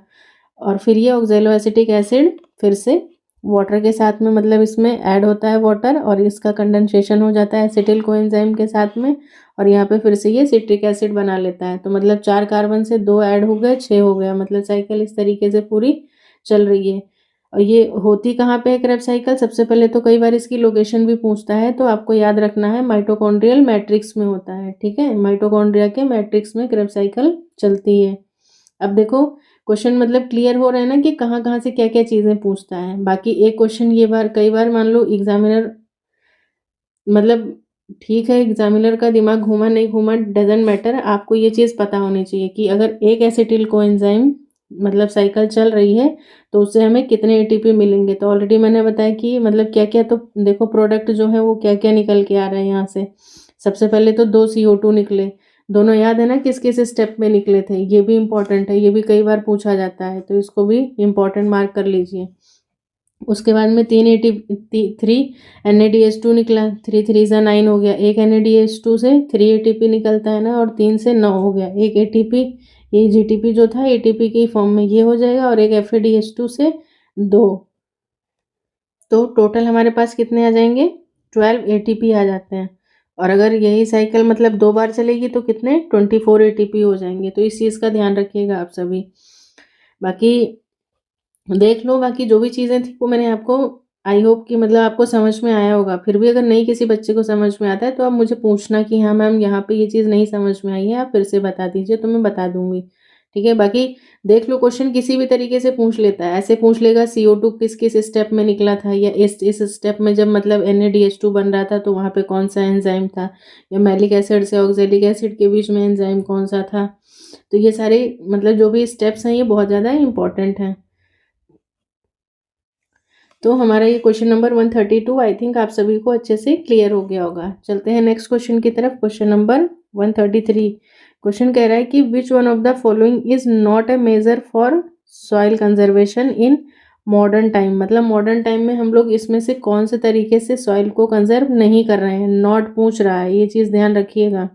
और फिर ये ऑक्सैलो एसिटिक एसिड फिर से वाटर के साथ में, मतलब इसमें ऐड होता है वाटर, और इसका कंडेंसेशन हो जाता है एसिटिल कोएंजाइम के साथ में। और यहाँ पे फिर से ये सिट्रिक एसिड बना लेता है। तो मतलब 4 कार्बन से 2 ऐड हो गए, 6 हो गया। मतलब साइकिल इस तरीके से पूरी चल रही है। और ये होती कहाँ पे है क्रेब्स साइकिल, सबसे पहले तो कई बार इसकी लोकेशन भी पूछता है, तो आपको याद रखना है माइटोकॉन्ड्रियल मैट्रिक्स में होता है। ठीक है, माइटोकॉन्ड्रिया के मैट्रिक्स में क्रेब्स साइकिल चलती है। अब देखो क्वेश्चन मतलब क्लियर हो रहा है ना कि कहाँ कहाँ से क्या क्या चीज़ें पूछता है। बाकी एक क्वेश्चन ये बार, कई बार मान लो एग्जामिनर, मतलब ठीक है एग्जामिनर का दिमाग घूमा नहीं घूमा डजेंट मैटर, आपको ये चीज़ पता होनी चाहिए कि अगर एक एसिटिल कोएंजाइम मतलब साइकिल चल रही है तो उससे हमें कितने ATP मिलेंगे। तो ऑलरेडी मैंने बताया कि मतलब क्या क्या, तो देखो प्रोडक्ट जो है वो क्या क्या निकल के आ रहा है यहाँ से। सबसे पहले तो 2 CO2 निकले, दोनों याद है ना किस किस स्टेप में निकले थे, ये भी इंपॉर्टेंट है, ये भी कई बार पूछा जाता है, तो इसको भी इंपॉर्टेंट मार्क कर लीजिए। उसके बाद में 3 NADH2 निकला, 3 3 सा 9 हो गया। एक NADH2 से 3 ATP निकलता है ना, और 3 से 9 हो गया। एक ATP, ये GTP जो था ATP के फॉर्म में ये हो जाएगा, और एक FADH2 से 2। तो टोटल हमारे पास कितने आ जाएंगे, 12 ATP आ जाते हैं। और अगर यही साइकिल मतलब 2 बार चलेगी तो कितने, 24 ATP हो जाएंगे। तो इस चीज़ का ध्यान रखिएगा आप सभी। बाकी देख लो, बाकी जो भी चीज़ें थी वो मैंने आपको, आई होप कि मतलब आपको समझ में आया होगा। फिर भी अगर नहीं किसी बच्चे को समझ में आता है तो आप मुझे पूछना कि हाँ मैम यहाँ पे ये चीज़ नहीं समझ में आई है, आप फिर से बता दीजिए, तो मैं बता दूंगी। ठीक है, बाकी देख लो क्वेश्चन किसी भी तरीके से पूछ लेता है, ऐसे पूछ लेगा CO2 किस किस स्टेप में निकला था, या इस स्टेप में जब मतलब NADH2 बन रहा था तो वहाँ पे कौन सा एंजाइम था, या मैलिक एसिड से ऑक्जेलिक एसिड के बीच में एंजाइम कौन सा था। तो ये सारे मतलब जो भी स्टेप्स हैं ये बहुत ज़्यादा इंपॉर्टेंट हैं। तो हमारा ये क्वेश्चन नंबर 132 आई थिंक आप सभी को अच्छे से क्लियर हो गया होगा। चलते हैं नेक्स्ट क्वेश्चन की तरफ। क्वेश्चन नंबर 133, क्वेश्चन कह रहा है कि which one of the following is not a major for soil conservation in modern time. मतलब मॉडर्न टाइम में हम लोग इसमें से कौन से तरीके से सॉइल को कंजर्व नहीं कर रहे हैं, नॉट पूछ रहा है, ये चीज़ ध्यान रखिएगा।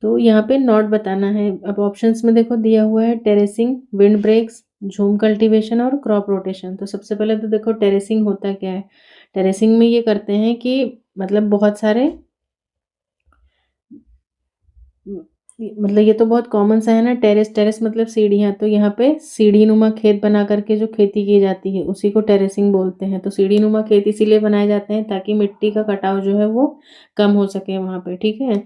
तो यहाँ पे नॉट बताना है। अब ऑप्शंस में देखो दिया हुआ है टेरेसिंग, विंड ब्रेक्स, झूम कल्टीवेशन और क्रॉप रोटेशन। तो सबसे पहले तो देखो टेरेसिंग होता क्या है। टेरेसिंग में ये करते हैं कि मतलब बहुत सारे, मतलब ये तो बहुत कॉमन सा है ना, टेरेस, टेरेस मतलब सीढ़ियाँ। तो यहाँ पे सीढ़ी नुमा खेत बना करके जो खेती की जाती है उसी को टेरेसिंग बोलते हैं। तो सीढ़ी नुमा खेत इसीलिए बनाए जाते हैं ताकि मिट्टी का कटाव जो है वो कम हो सके वहाँ पे। ठीक है,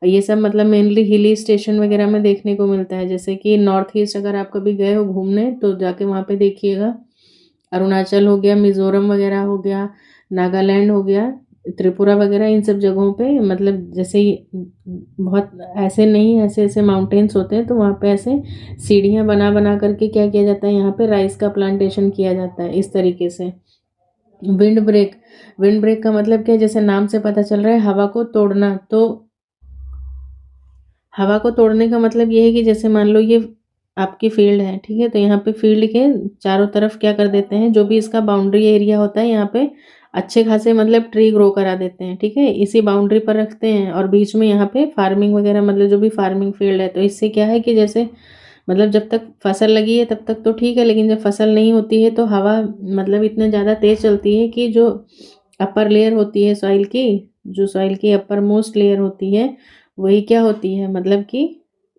ये सब मतलब मेनली हिली स्टेशन वगैरह में देखने को मिलता है, जैसे कि नॉर्थ ईस्ट अगर आप कभी गए हो घूमने तो जाके वहाँ पे देखिएगा। अरुणाचल हो गया, मिज़ोरम वगैरह हो गया, नागालैंड हो गया, त्रिपुरा वगैरह, इन सब जगहों पे मतलब जैसे ही बहुत ऐसे नहीं, ऐसे ऐसे माउंटेन्स होते हैं तो वहाँ पे ऐसे सीढ़ियाँ बना बना करके क्या किया जाता है, यहाँ पे राइस का प्लांटेशन किया जाता है इस तरीके से। विंड ब्रेक, विंड ब्रेक का मतलब क्या है, जैसे नाम से पता चल रहा है हवा को तोड़ना। तो हवा को तोड़ने का मतलब ये है कि जैसे मान लो ये आपकी फील्ड है, ठीक है, तो यहाँ पे फील्ड के चारों तरफ क्या कर देते हैं, जो भी इसका बाउंड्री एरिया होता है यहाँ पे अच्छे खासे मतलब ट्री ग्रो करा देते हैं, ठीक है, इसी बाउंड्री पर रखते हैं। और बीच में यहाँ पे फार्मिंग वगैरह मतलब जो भी फार्मिंग फील्ड है, तो इससे क्या है कि जैसे मतलब जब तक फसल लगी है तब तक तो ठीक है, लेकिन जब फसल नहीं होती है तो हवा मतलब इतना ज़्यादा तेज़ चलती है कि जो अपर लेयर होती है सॉइल की, जो सॉइल की अपर मोस्ट लेयर होती है, वही क्या होती है मतलब कि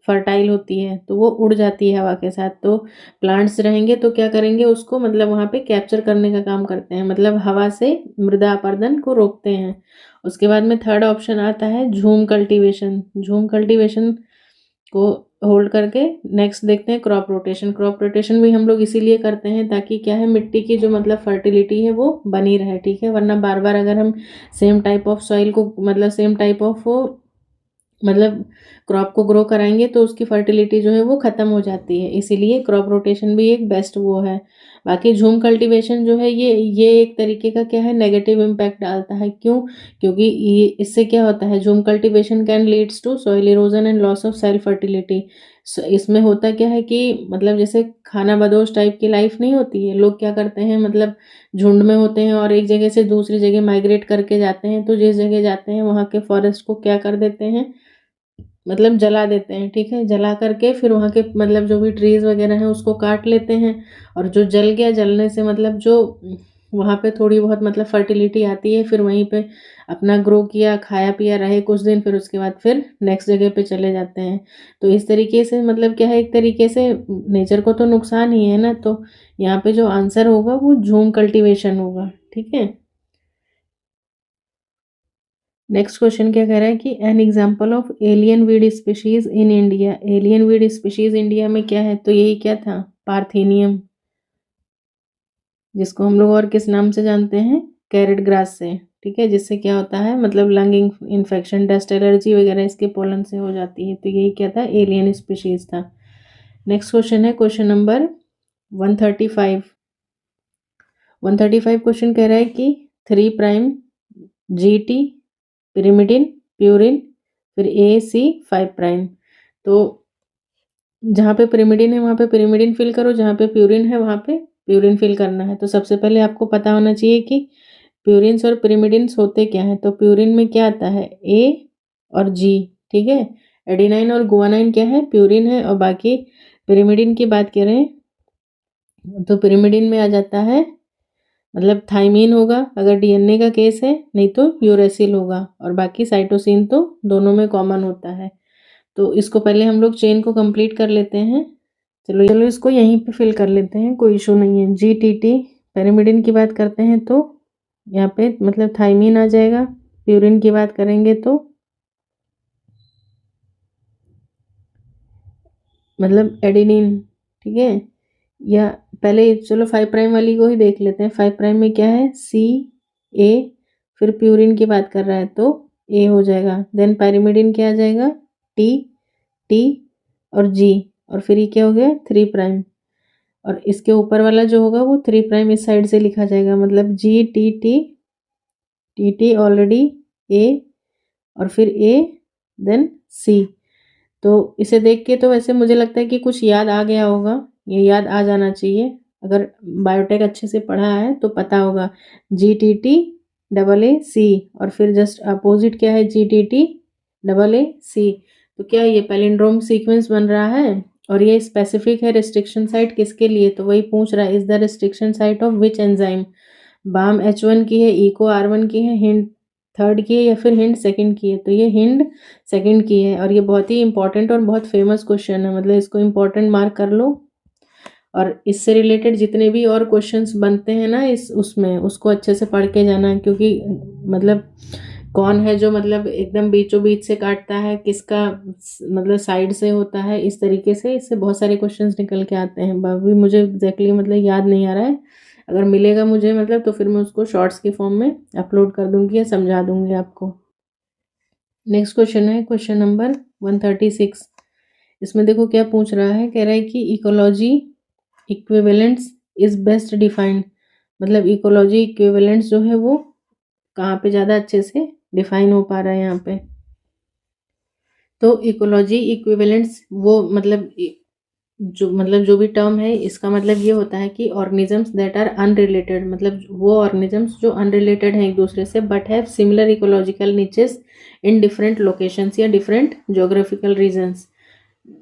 फर्टाइल होती है, तो वो उड़ जाती है हवा के साथ। तो प्लांट्स रहेंगे तो क्या करेंगे, उसको मतलब वहाँ पे कैप्चर करने का काम करते हैं, मतलब हवा से मृदा अपरदन को रोकते हैं। उसके बाद में थर्ड ऑप्शन आता है झूम कल्टीवेशन। झूम कल्टीवेशन को होल्ड करके नेक्स्ट देखते हैं क्रॉप रोटेशन। क्रॉप रोटेशन भी हम लोग इसीलिए करते हैं ताकि क्या है, मिट्टी की जो मतलब फर्टिलिटी है वो बनी रहे, ठीक है, वरना बार बार अगर हम सेम टाइप ऑफ सॉइल को मतलब सेम टाइप ऑफ मतलब क्रॉप को ग्रो कराएंगे तो उसकी फर्टिलिटी जो है वो ख़त्म हो जाती है, इसीलिए क्रॉप रोटेशन भी एक बेस्ट वो है। बाकी झूम कल्टीवेशन जो है ये एक तरीके का क्या है, नेगेटिव इम्पैक्ट डालता है। क्यों? क्योंकि ये इससे क्या होता है, jhum cultivation can leads to soil erosion and loss of self fertility. इसमें होता क्या है कि मतलब जैसे खाना बदोश टाइप की लाइफ नहीं होती है, लोग क्या करते हैं मतलब झुंड में होते हैं और एक जगह से दूसरी जगह माइग्रेट करके जाते हैं, तो जिस जगह जाते हैं वहाँ के फॉरेस्ट को क्या कर देते हैं, मतलब जला देते हैं, ठीक है, जला करके फिर वहाँ के मतलब जो भी ट्रीज़ वगैरह हैं उसको काट लेते हैं। और जो जल गया, जलने से मतलब जो वहाँ पे थोड़ी बहुत मतलब फर्टिलिटी आती है, फिर वहीं पे अपना ग्रो किया, खाया पिया, रहे कुछ दिन, फिर उसके बाद फिर नेक्स्ट जगह पे चले जाते हैं। तो इस तरीके से मतलब क्या है, एक तरीके से नेचर को तो नुकसान ही है ना। तो यहाँ पे जो आंसर होगा वो झूम कल्टीवेशन होगा, ठीक है। नेक्स्ट क्वेश्चन क्या कह रहा है कि an example of alien weed species in India. Alien weed species India में क्या है, तो यही क्या था, पार्थेनियम, जिसको हम लोग और किस नाम से जानते हैं, कैरेट ग्रास से, ठीक है, जिससे क्या होता है मतलब लंग इन्फेक्शन, डस्ट एलर्जी वगैरह इसके पोलन से हो जाती है। तो यही क्या था, एलियन स्पीशीज था। नेक्स्ट क्वेश्चन है क्वेश्चन नंबर 135। 135 क्वेश्चन कह रहा है कि 3' GT पिरिमिडिन प्यूरिन फिर AC5'। तो जहाँ पे पिरिमिडिन है वहाँ पे पिरिमिडिन फिल करो, जहाँ पे प्यूरिन है वहाँ पे प्यूरिन फिल करना है। तो सबसे पहले आपको पता होना चाहिए कि प्यूरिन्स और पिरिमिडिन्स होते क्या हैं। तो प्यूरिन में क्या आता है, A और G, ठीक है। एडिनाइन और गुआनाइन क्या है, प्यूरिन है। और बाकी पिरिमिडिन की बात करें तो पिरिमिडिन में आ जाता है मतलब थाइमीन होगा अगर डीएनए का केस है, नहीं तो यूरेसिल होगा। और बाकी साइटोसिन तो दोनों में कॉमन होता है। तो इसको पहले हम लोग चेन को कंप्लीट कर लेते हैं। चलो चलो इसको यहीं पे फिल कर लेते हैं, कोई इशू नहीं है। GTT पिरिमिडिन की बात करते हैं तो यहाँ पे मतलब थाइमीन आ जाएगा। प्यूरिन की बात करेंगे तो मतलब एडेनिन, ठीक है। या पहले चलो 5' वाली को ही देख लेते हैं। 5' में क्या है, CA, फिर प्यूरिन की बात कर रहा है तो A हो जाएगा। देन पायरिमिडिन क्या आ जाएगा, T और G, और फिर ये क्या हो गया 3'। और इसके ऊपर वाला जो होगा वो 3' इस साइड से लिखा जाएगा, मतलब GTT ऑलरेडी A और फिर A देन C। तो इसे देख के तो वैसे मुझे लगता है कि कुछ याद आ गया होगा, ये याद आ जाना चाहिए। अगर बायोटेक अच्छे से पढ़ा है तो पता होगा GTT AA C, और फिर जस्ट अपोजिट क्या है GTT AA C। तो क्या ये पैलिंड्रोम सीक्वेंस बन रहा है। और ये स्पेसिफिक है रिस्ट्रिक्शन साइट किसके लिए, तो वही पूछ रहा है, is the restriction site of which enzyme. Bam H1 की है, इको R1 की है, हिंड थर्ड की है, या फिर हिंड सेकंड की है। तो ये हिंड सेकंड की है। और ये बहुत ही इंपॉर्टेंट और बहुत फेमस क्वेश्चन है, मतलब इसको इंपॉर्टेंट मार्क कर लो। और इससे रिलेटेड जितने भी और क्वेश्चंस बनते हैं ना इस उसमें, उसको अच्छे से पढ़ के जाना, क्योंकि मतलब कौन है जो मतलब एकदम बीचों बीच से काटता है, किसका मतलब साइड से होता है, इस तरीके से इससे बहुत सारे क्वेश्चंस निकल के आते हैं। अभी मुझे एग्जैक्टली मतलब याद नहीं आ रहा है, अगर मिलेगा मुझे मतलब तो फिर मैं उसको शॉर्ट्स के फॉर्म में अपलोड कर दूंगी या समझा दूंगी आपको। नेक्स्ट क्वेश्चन है क्वेश्चन नंबर 136। इसमें देखो क्या पूछ रहा है, कह रहा है कि ecology equivalents is best defined, मतलब इकोलॉजी इक्विवेलेंट्स जो है वो कहाँ पे ज़्यादा अच्छे से डिफाइन हो पा रहा है यहाँ पे। तो इकोलॉजी इक्विवेलेंट्स वो मतलब जो भी टर्म है इसका मतलब ये होता है कि ऑर्गेनिजम्स दैट आर अनरिलेटेड, मतलब वो ऑर्गेनिजम्स जो अनरिलेटेड हैं एक दूसरे से but have similar ecological niches in different locations या different geographical regions,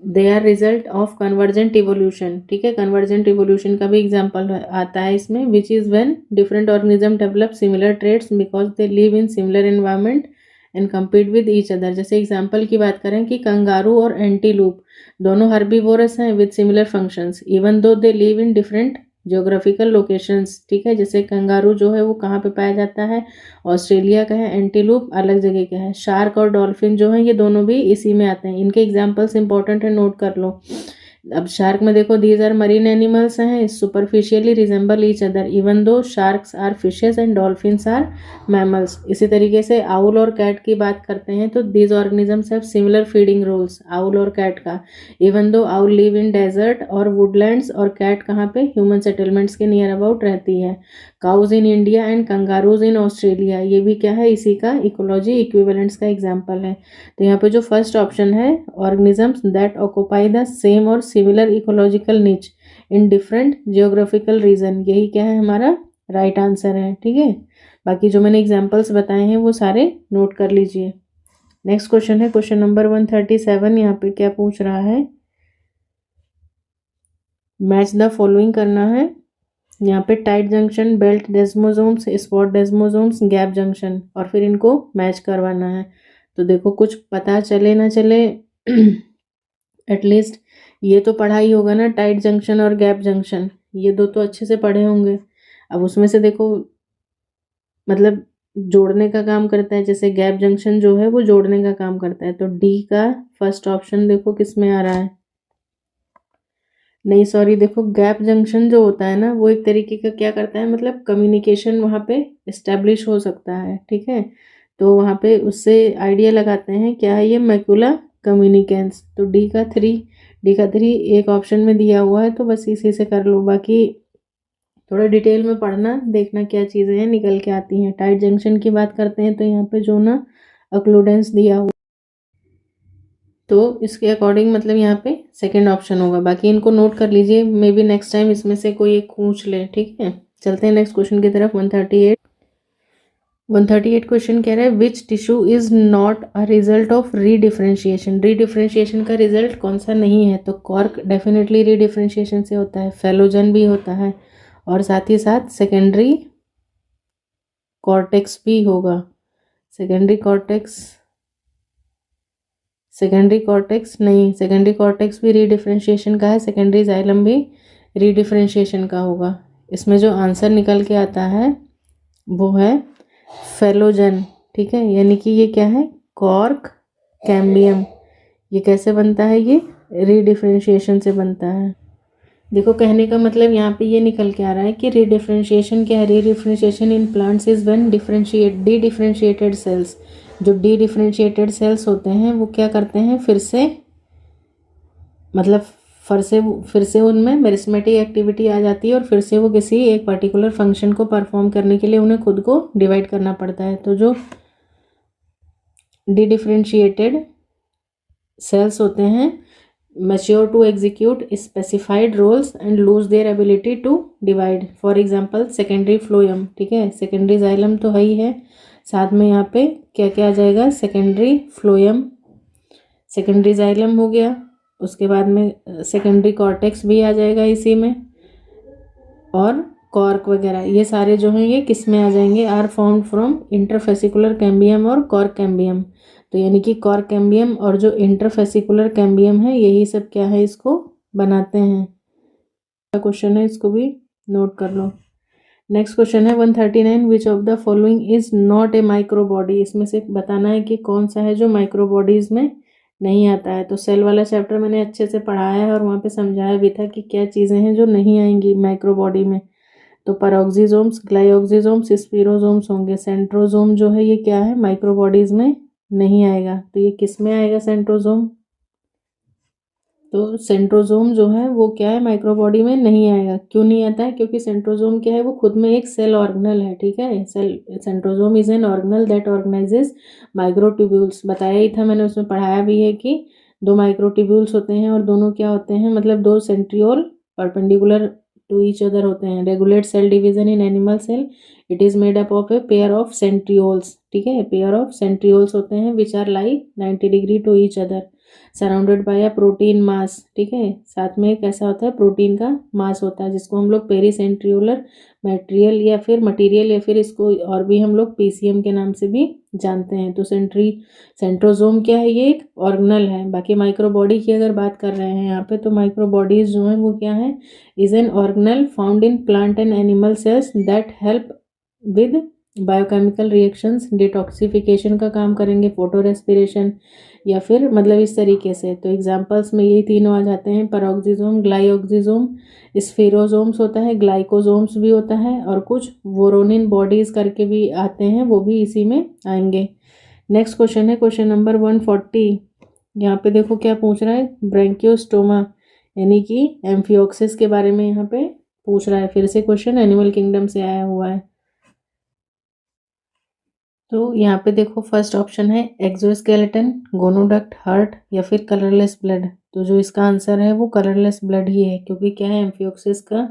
they are result of convergent evolution. ठीक है, कन्वर्जेंट इवोल्यूशन का भी एग्जाम्पल आता है इसमें, which is when different organism develop similar traits because they live in similar environment and compete with each other. जैसे example की बात करें कि कंगारू और एंटीलूप दोनों हर्बीवोरस हैं with similar functions even though they live in different geographical locations. ठीक है, जैसे कंगारू जो है वो कहाँ पे पाया जाता है, ऑस्ट्रेलिया का है, एंटीलूप अलग जगह का है। शार्क और डॉल्फिन जो है ये दोनों भी इसी में आते हैं। इनके एग्जाम्पल्स इंपॉर्टेंट है, नोट कर लो। अब शार्क में देखो दीज आर मरीन एनिमल्स हैं, superficially resemble each other even though sharks are fishes and dolphins are mammals. इसी तरीके से आउल और कैट की बात करते हैं तो these organisms have similar feeding roles, owl और कैट का, even though owl live in desert और वुडलैंड्स और कैट कहाँ पे, ह्यूमन सेटलमेंट्स के नियर अबाउट रहती है। Cows in India and kangaroos in Australia, ये भी क्या है, इसी का इकोलॉजी इक्विवेलेंट्स का एग्जाम्पल है। तो यहाँ पे जो फर्स्ट ऑप्शन है organisms that occupy the same और सिमिलर इकोलॉजिकल निच इन डिफरेंट जियोग्राफिकल रीजन, यही क्या है हमारा राइट आंसर है। ठीक है, बाकी जो मैंने एग्जाम्पल्स बताए हैं वो सारे नोट कर लीजिए। नेक्स्ट क्वेश्चन है क्वेश्चन नंबर 137। यहाँ पे क्या पूछ रहा है, मैच द फॉलोइंग करना है। यहाँ पे tight junction, belt desmosomes, spot desmosomes, gap junction, और फिर इनको मैच करवाना है। तो देखो कुछ पता चले ना चले एटलीस्ट ये तो पढ़ा ही होगा ना, टाइट जंक्शन और गैप जंक्शन, ये दो तो अच्छे से पढ़े होंगे। अब उसमें से देखो मतलब जोड़ने का काम करता है, जैसे गैप जंक्शन जो है वो जोड़ने का काम करता है। तो डी का फर्स्ट ऑप्शन देखो किस में आ रहा है, नहीं सॉरी, देखो गैप जंक्शन जो होता है ना वो एक तरीके का क्या करता है, मतलब कम्युनिकेशन वहाँ पे इस्टेब्लिश हो सकता है। ठीक है, तो वहाँ पे उससे आइडिया लगाते हैं, क्या है ये, मैक्यूला कम्युनिकेंस। तो डी का थ्री एक ऑप्शन में दिया हुआ है, तो बस इसी से कर लो। बाकी थोड़ा डिटेल में पढ़ना, देखना क्या चीज़ें हैं निकल के आती हैं। टाइट जंक्शन की बात करते हैं तो यहाँ पे जो ना अक्लूडेंस दिया हुआ, तो इसके अकॉर्डिंग मतलब यहाँ पे सेकंड ऑप्शन होगा। बाकी इनको नोट कर लीजिए, मे बी नेक्स्ट टाइम इसमें से कोई एक पूछ ले। ठीक है, चलते हैं नेक्स्ट क्वेश्चन की तरफ। 138 क्वेश्चन कह रहा है which tissue is not a result of redifferentiation. Redifferentiation का रिजल्ट कौन सा नहीं है, तो कॉर्क डेफिनेटली रीडिफ्रेंशिएशन से होता है, फेलोजन भी होता है, और साथ ही साथ सेकेंडरी कॉर्टेक्स भी होगा। सेकेंडरी कॉर्टेक्स नहीं, सेकेंडरी कॉर्टेक्स भी रीडिफ्रेंशिएशन का है, सेकेंडरी जाइलम भी रीडिफ्रेंशिएशन का होगा। इसमें जो आंसर निकल के आता है वो है फेलोजन। ठीक है, यानी कि ये क्या है, कॉर्क कैम्बियम। ये कैसे बनता है, ये रीडिफ्रेंशिएशन से बनता है। देखो कहने का मतलब यहाँ पे ये निकल के आ रहा है कि रीडिफ्रेंशिएशन क्या है, redifferentiation in plants is when dedifferentiated cells, जो डी डिफ्रेंशिएटेड सेल्स होते हैं वो क्या करते हैं, फिर से मतलब फिर से उनमें मेरिस्मेटिक एक्टिविटी आ जाती है और फिर से वो किसी एक पर्टिकुलर फंक्शन को परफॉर्म करने के लिए उन्हें खुद को डिवाइड करना पड़ता है। तो जो डी डिफ्रेंशिएटेड सेल्स होते हैं mature to execute specified roles and lose their ability to divide, for example secondary phloem। ठीक है, सेकेंडरी जाइलम तो है ही है, साथ में यहाँ पे क्या क्या आ जाएगा, सेकेंडरी फ्लोएम, सेकेंडरी जाइलम हो गया, उसके बाद में सेकेंडरी कॉर्टेक्स भी आ जाएगा इसी में, और कॉर्क वगैरह, ये सारे जो हैं ये किस में आ जाएंगे, are formed from interfascicular cambium और कॉर्क कैम्बियम। तो यानी कि कॉर्क कैम्बियम और जो इंटरफेसिकुलर कैम्बियम है यही सब क्या है, इसको बनाते हैं। क्वेश्चन है, इसको भी नोट कर लो। नेक्स्ट क्वेश्चन है 139 विच of the following is not A microbody. इसमें से बताना है कि कौन सा है जो माइक्रोबॉडीज में नहीं आता है। तो सेल वाला चैप्टर मैंने अच्छे से पढ़ाया है और वहाँ पे समझाया भी था कि क्या चीज़ें हैं जो नहीं आएंगी माइक्रोबॉडी में। तो पैरोक्सिसोम्स, ग्लाइकोक्सिसोम्स, स्पिरोसोम्स होंगे। सेंट्रोसोम जो है ये क्या है, माइक्रोबॉडीज में नहीं आएगा। तो ये किस में आएगा सेंट्रोसोम? तो सेंट्रोसोम जो है वो क्या है, माइक्रोबॉडी में नहीं आएगा। क्यों नहीं आता है? क्योंकि सेंट्रोसोम क्या है, वो खुद में एक सेल ऑर्गेनल है, ठीक है। Centrosome is an organelle that organises microtubules. बताया ही था मैंने, उसमें पढ़ाया भी है कि दो माइक्रोट्यूब्यूल्स होते हैं और दोनों क्या होते हैं, मतलब दो centriole perpendicular to each other होते हैं। Regulate cell division in animal cell, it is made up of a pair of centrioles, ठीक है। पेयर ऑफ सेंट्रियोल्स होते हैं which are lie 90 degree to each other, surrounded by a protein mass, ठीक है। साथ में एक ऐसा होता है प्रोटीन का मास होता है जिसको हम लोग पेरीसेंट्रियोलर मटेरियल या फिर इसको और भी हम लोग पीसीएम के नाम से भी जानते हैं। तो सेंट्रोसोम क्या है, ये एक ऑर्गेनल है। बाकी माइक्रोबॉडी की अगर बात कर रहे हैं यहाँ पे, तो माइक्रोबॉडीज जो है वो क्या है, is an organelle found in plant and animal cells that help with biochemical reactions, detoxification का काम करेंगे, फोटो रेस्पिरेशन, या फिर मतलब इस तरीके से। तो एग्जांपल्स में यही तीनों आ जाते हैं, पैरोक्सिसोम, ग्लाइकोक्सिसोम, स्फेरोसोम्स होता है, ग्लाइकोसोम्स भी होता है, और कुछ वोरोनिन बॉडीज करके भी आते हैं, वो भी इसी में आएंगे। नेक्स्ट क्वेश्चन है क्वेश्चन नंबर 140। यहाँ पे देखो क्या पूछ रहा है, ब्रैंकियोस्टोमा यानी कि एम्फियोक्सिस के बारे में यहाँ पे पूछ रहा है। फिर से क्वेश्चन एनिमल किंगडम से आया हुआ है। तो यहाँ पे देखो फर्स्ट ऑप्शन है एक्सोस्केलेटन, गोनोडक्ट, हार्ट, या फिर कलरलेस ब्लड। तो जो इसका आंसर है वो कलरलेस ब्लड ही है, क्योंकि क्या है, एम्फियोक्सिस का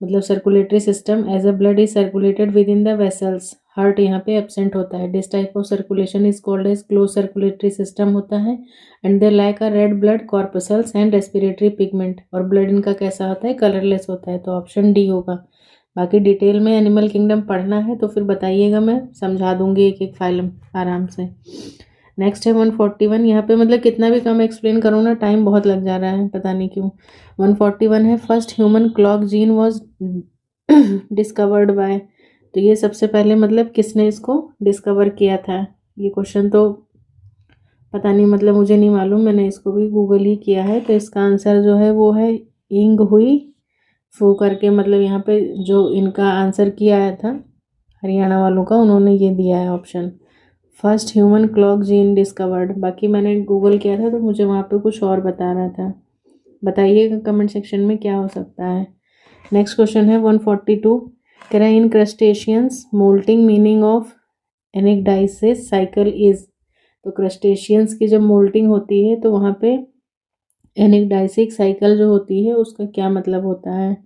मतलब circulatory system as a blood is circulated within the vessels. Heart यहाँ पे एब्सेंट होता है। This type of circulation is called as close circulatory system होता है, and they lack a red blood corpuscles and respiratory pigment. और blood इनका कैसा होता है, कलरलेस होता है। तो ऑप्शन डी होगा। बाकी डिटेल में एनिमल किंगडम पढ़ना है तो फिर बताइएगा, मैं समझा दूंगी एक एक फाइलम आराम से। नेक्स्ट है 141। यहाँ पे मतलब कितना भी कम एक्सप्लेन करूँ ना, टाइम बहुत लग जा रहा है, पता नहीं क्यों। 141 है first human clock gene was discovered by. तो ये सबसे पहले मतलब किसने इसको डिस्कवर किया था, ये क्वेश्चन तो पता नहीं, मतलब मुझे नहीं मालूम, मैंने इसको भी गूगल ही किया है। तो इसका आंसर जो है वो है इंग हुई फू करके, मतलब यहाँ पे जो इनका आंसर किया आया था हरियाणा वालों का, उन्होंने ये दिया है option, first human clock gene discovered. बाकी मैंने गूगल किया था तो मुझे वहाँ पे कुछ और बता रहा था। बताइएगा कमेंट सेक्शन में क्या हो सकता है। नेक्स्ट क्वेश्चन है 142। कह रहा है in crustaceans moulting meaning of anecdysis cycle is. तो क्रस्टेशियंस की जब मोल्टिंग होती है तो वहाँ पे एनिकडाइसिक साइकिल जो होती है उसका क्या मतलब होता है।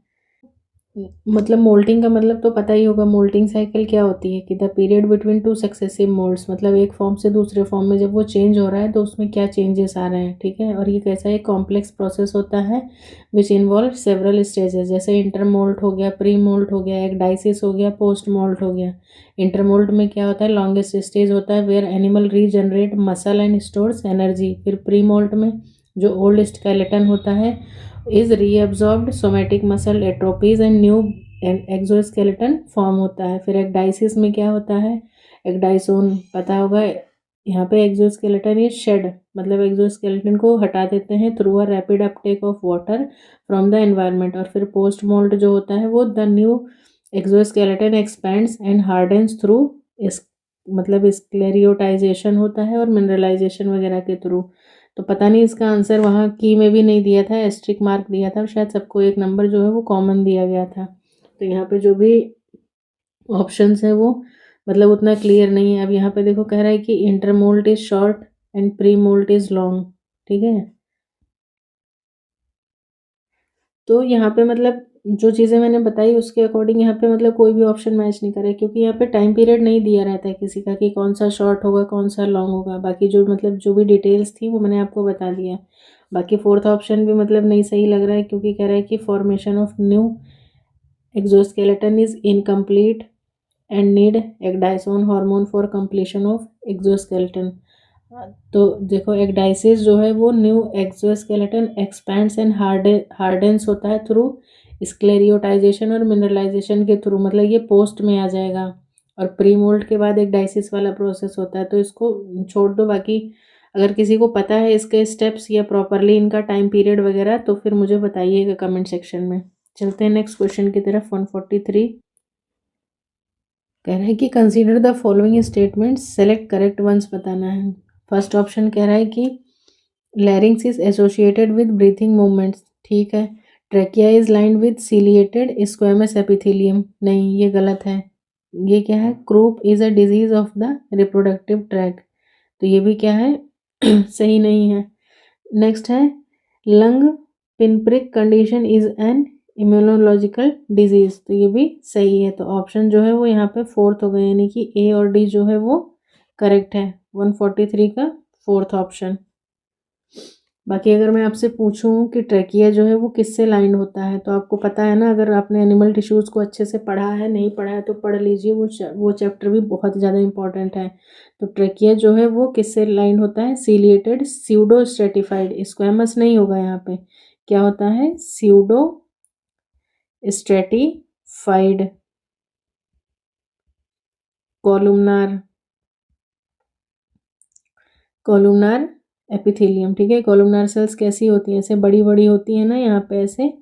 मतलब मोल्टिंग का मतलब तो पता ही होगा, मोल्टिंग साइकिल क्या होती है कि the period between two successive moulds, मतलब एक फॉर्म से दूसरे फॉर्म में जब वो चेंज हो रहा है तो उसमें क्या चेंजेस आ रहे हैं, ठीक है। और ये कैसा एक कॉम्प्लेक्स प्रोसेस होता है विच इन्वॉल्व सेवरल स्टेजेस, जैसे इंटर मोल्ट हो गया, प्री मोल्ट हो गया, एक डाइसिस हो गया, पोस्ट मोल्ट हो गया। इंटर मोल्ट में क्या होता है, लॉन्गेस्ट स्टेज होता है where animal regenerate muscle and stores energy. फिर प्री मोल्ट में जो ओल्ड स्केलेटन होता है is reabsorbed somatic muscle atrophies and new exoskeleton form होता है। फिर एक्डाइसिस में क्या होता है, एक्डाइसोन पता होगा, यहाँ पे एक्सोस्केलेटन इज शेड, मतलब एक्सोस्केलेटन को हटा देते हैं through a rapid Uptake of water from the environment. और फिर पोस्ट मोल्ट जो होता है वो the new exoskeleton expends and hardens through इस मतलब स्क्लेरियोटाइजेशन होता है और मिनरलाइजेशन वगैरह के थ्रू। तो पता नहीं इसका आंसर वहाँ की में भी नहीं दिया था, एस्ट्रिक मार्क दिया था, शायद सबको एक नंबर जो है वो कॉमन दिया गया था। तो यहाँ पे जो भी ऑप्शंस है वो मतलब उतना क्लियर नहीं है। अब यहाँ पे देखो कह रहा है कि inter moult is short and pre moult is long, ठीक है। तो यहाँ पे मतलब जो चीज़ें मैंने बताई उसके अकॉर्डिंग यहाँ पे मतलब कोई भी ऑप्शन मैच नहीं करे, क्योंकि यहाँ पे टाइम पीरियड नहीं दिया रहता है किसी का कि कौन सा शॉर्ट होगा कौन सा लॉन्ग होगा। बाकी जो मतलब जो भी डिटेल्स थी वो मैंने आपको बता दिया। बाकी फोर्थ ऑप्शन भी मतलब नहीं सही लग रहा है, क्योंकि कह रहा है कि formation of new exoskeleton is incomplete and need ecdysone hormone for completion of exoskeleton. तो देखो एक्डाइसिस जो है वो new exoskeleton expands and hardens होता है थ्रू स्क्लेरियोटाइजेशन और मिनरलाइजेशन के थ्रू, मतलब ये पोस्ट में आ जाएगा। और प्री मोल्ट के बाद एक डाइसिस वाला प्रोसेस होता है, तो इसको छोड़ दो। बाकी अगर किसी को पता है इसके स्टेप्स या प्रॉपरली इनका टाइम पीरियड वगैरह तो फिर मुझे बताइएगा कमेंट सेक्शन में। चलते हैं नेक्स्ट क्वेश्चन की तरफ 143। कह रहा है कि consider the following statement, select correct ones बताना है। फर्स्ट ऑप्शन कह रहा है कि larynx is associated with breathing movements, ठीक है। Trachea is lined with ciliated squamous epithelium, नहीं ये गलत है। ये क्या है, croup is a disease of the reproductive tract, तो ये भी क्या है सही नहीं है। नेक्स्ट है lung pinprick condition is an immunological disease, तो ये भी सही है। तो ऑप्शन जो है वो यहाँ पे फोर्थ हो गए, यानी कि ए और डी जो है वो करेक्ट है। 143 का फोर्थ ऑप्शन। बाकी अगर मैं आपसे पूछूं कि ट्रेकिया जो है वो किससे लाइंड होता है, तो आपको पता है ना, अगर आपने एनिमल टिश्यूज़ को अच्छे से पढ़ा है, नहीं पढ़ा है तो पढ़ लीजिए, वो चैप्टर भी बहुत ज़्यादा इंपॉर्टेंट है। तो ट्रेकिया जो है वो किससे लाइंड होता है, सीलिएटेड स्यूडो स्ट्रेटिफाइड, स्क्वेमस नहीं होगा यहाँ पे, क्या होता है, स्यूडो स्ट्रेटिफाइड कॉलुमनार कॉलुमनार एपिथेलियम, ठीक है। कॉलुमनार सेल्स कैसी होती हैं, ऐसे बड़ी बड़ी होती हैं ना, यहाँ पे ऐसे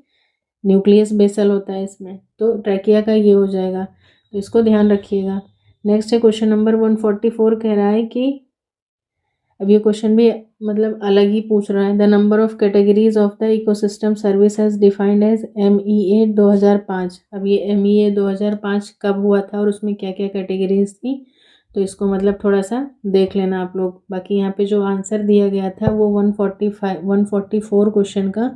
न्यूक्लियस बेसल होता है इसमें, तो ट्रैकिया का ये हो जाएगा, तो इसको ध्यान रखिएगा। नेक्स्ट है क्वेश्चन नंबर 144, कह रहा है कि अब ये क्वेश्चन भी मतलब अलग ही पूछ रहा है। The number of categories of the ecosystem service has defined as MEA 2005। अब ये MEA 2005 कब हुआ था और उसमें क्या क्या कैटेगरीज थी, तो इसको मतलब थोड़ा सा देख लेना आप लोग। बाकी यहाँ पे जो आंसर दिया गया था वो 144 क्वेश्चन का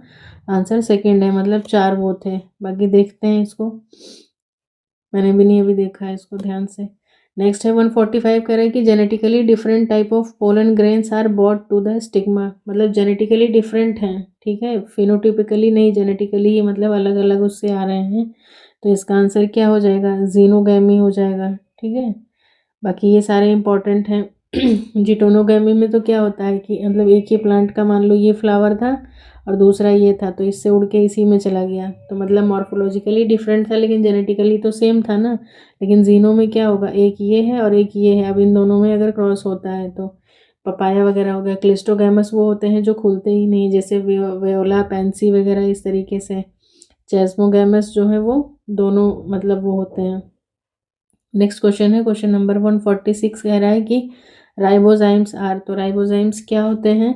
आंसर सेकंड है, मतलब 4 वो थे। बाकी देखते हैं इसको, मैंने भी नहीं अभी देखा है इसको ध्यान से। नेक्स्ट है 145, कह रहा है कि genetically different type of pollen grains are brought to the stigma, मतलब जेनेटिकली डिफरेंट हैं, ठीक है, फिनोटिपिकली नहीं, जेनेटिकली ही मतलब अलग अलग उससे आ रहे हैं। तो इसका आंसर क्या हो जाएगा, जीनोगैमी हो जाएगा, ठीक है। बाकी ये सारे इंपॉर्टेंट हैं। जिटोनोगैमी में तो क्या होता है कि मतलब एक ही प्लांट का मान लो ये फ्लावर था और दूसरा ये था, तो इससे उड़ के इसी में चला गया, तो मतलब मॉर्फोलॉजिकली डिफरेंट था लेकिन जेनेटिकली तो सेम था ना। लेकिन जीनो में क्या होगा, एक ये है और एक ये है, अब इन दोनों में अगर क्रॉस होता है तो पपाया वगैरह हो गया। क्लिस्टोगैमस वो होते हैं जो खुलते ही नहीं, जैसे वेओला पैंसी वगैरह, इस तरीके से। चेस्मोगैमस जो है वो दोनों मतलब वो होते हैं। नेक्स्ट क्वेश्चन है क्वेश्चन नंबर 146, कह रहा है कि राइबोजाइम्स आर, तो राइबोजाइम्स क्या होते हैं,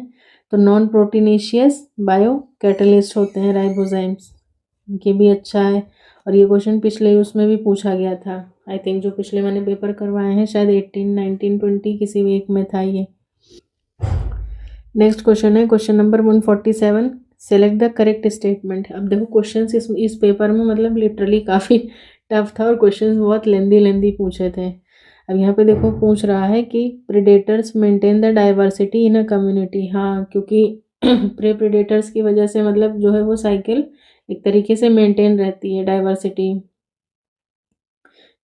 तो नॉन प्रोटीनेशियस बायो कैटलिस्ट होते हैं राइबोजाइम्स। ये भी अच्छा है, और ये क्वेश्चन पिछले उसमें भी पूछा गया था, आई थिंक जो पिछले मैंने पेपर करवाए हैं शायद 18, 19, 20 किसी भी एक में था ये। नेक्स्ट क्वेश्चन है question number 147, select the correct statement. अब देखो क्वेश्चन इस पेपर में मतलब लिटरली काफ़ी टफ था और क्वेश्चन बहुत लेंदी पूछे थे। अब यहाँ पे देखो पूछ रहा है कि predators maintain the diversity in a community, हाँ, क्योंकि प्रेडेटर्स की वजह से मतलब जो है वो साइकिल एक तरीके से मेंटेन रहती है, डाइवर्सिटी,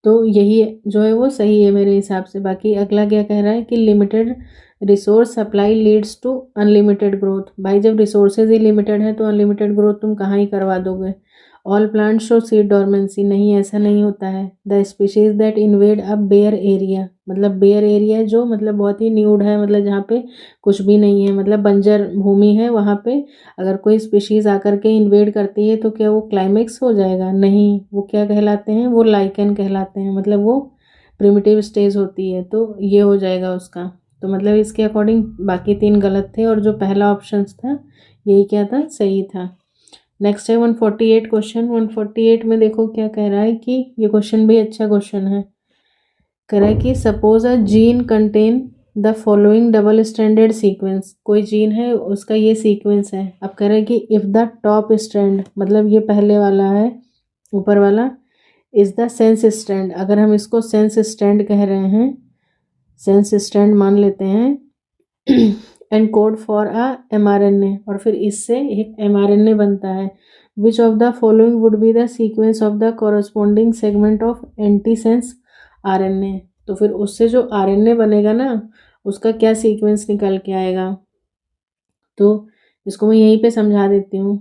तो यही जो है वो सही है मेरे हिसाब से। बाकी अगला क्या कह रहा है कि limited resource supply leads to unlimited growth, भाई जब रिसोर्सेज ही लिमिटेड है तो अनलिमिटेड ग्रोथ तुम कहाँ ही करवा दोगे। All plant show seed dormancy, नहीं ऐसा नहीं होता है। The species that invade a bare area, मतलब बेयर एरिया जो मतलब बहुत ही न्यूड है, मतलब जहाँ पे कुछ भी नहीं है, मतलब बंजर भूमि है, वहाँ पे अगर कोई स्पीशीज आकर के इन्वेड करती है तो क्या वो क्लाइमेक्स हो जाएगा, नहीं, वो क्या कहलाते हैं, वो लाइकन कहलाते हैं, मतलब वो प्रिमिटिव स्टेज होती है, तो ये हो जाएगा उसका। तो मतलब इसके अकॉर्डिंग बाकी 3 गलत थे और जो पहला ऑप्शन था यही क्या था, सही था। नेक्स्ट है 148 क्वेश्चन। 148 में देखो क्या कह रहा है कि ये क्वेश्चन भी अच्छा क्वेश्चन है। कह रहा है कि suppose a gene contain the following double stranded sequence, कोई जीन है उसका ये सीक्वेंस है। अब कह रहा है कि इफ़ द टॉप स्ट्रैंड, मतलब ये पहले वाला है ऊपर वाला, इज़ द सेंस स्ट्रैंड, अगर हम इसको सेंस स्ट्रैंड कह रहे हैं, सेंस स्ट्रैंड मान लेते हैं and code for a mRNA, और फिर इससे एक mRNA बनता है। विच of the following would be the sequence of the corresponding segment of antisense RNA, तो फिर उससे जो RNA बनेगा ना उसका क्या सीक्वेंस निकल के आएगा, तो इसको मैं यहीं पे समझा देती हूँ।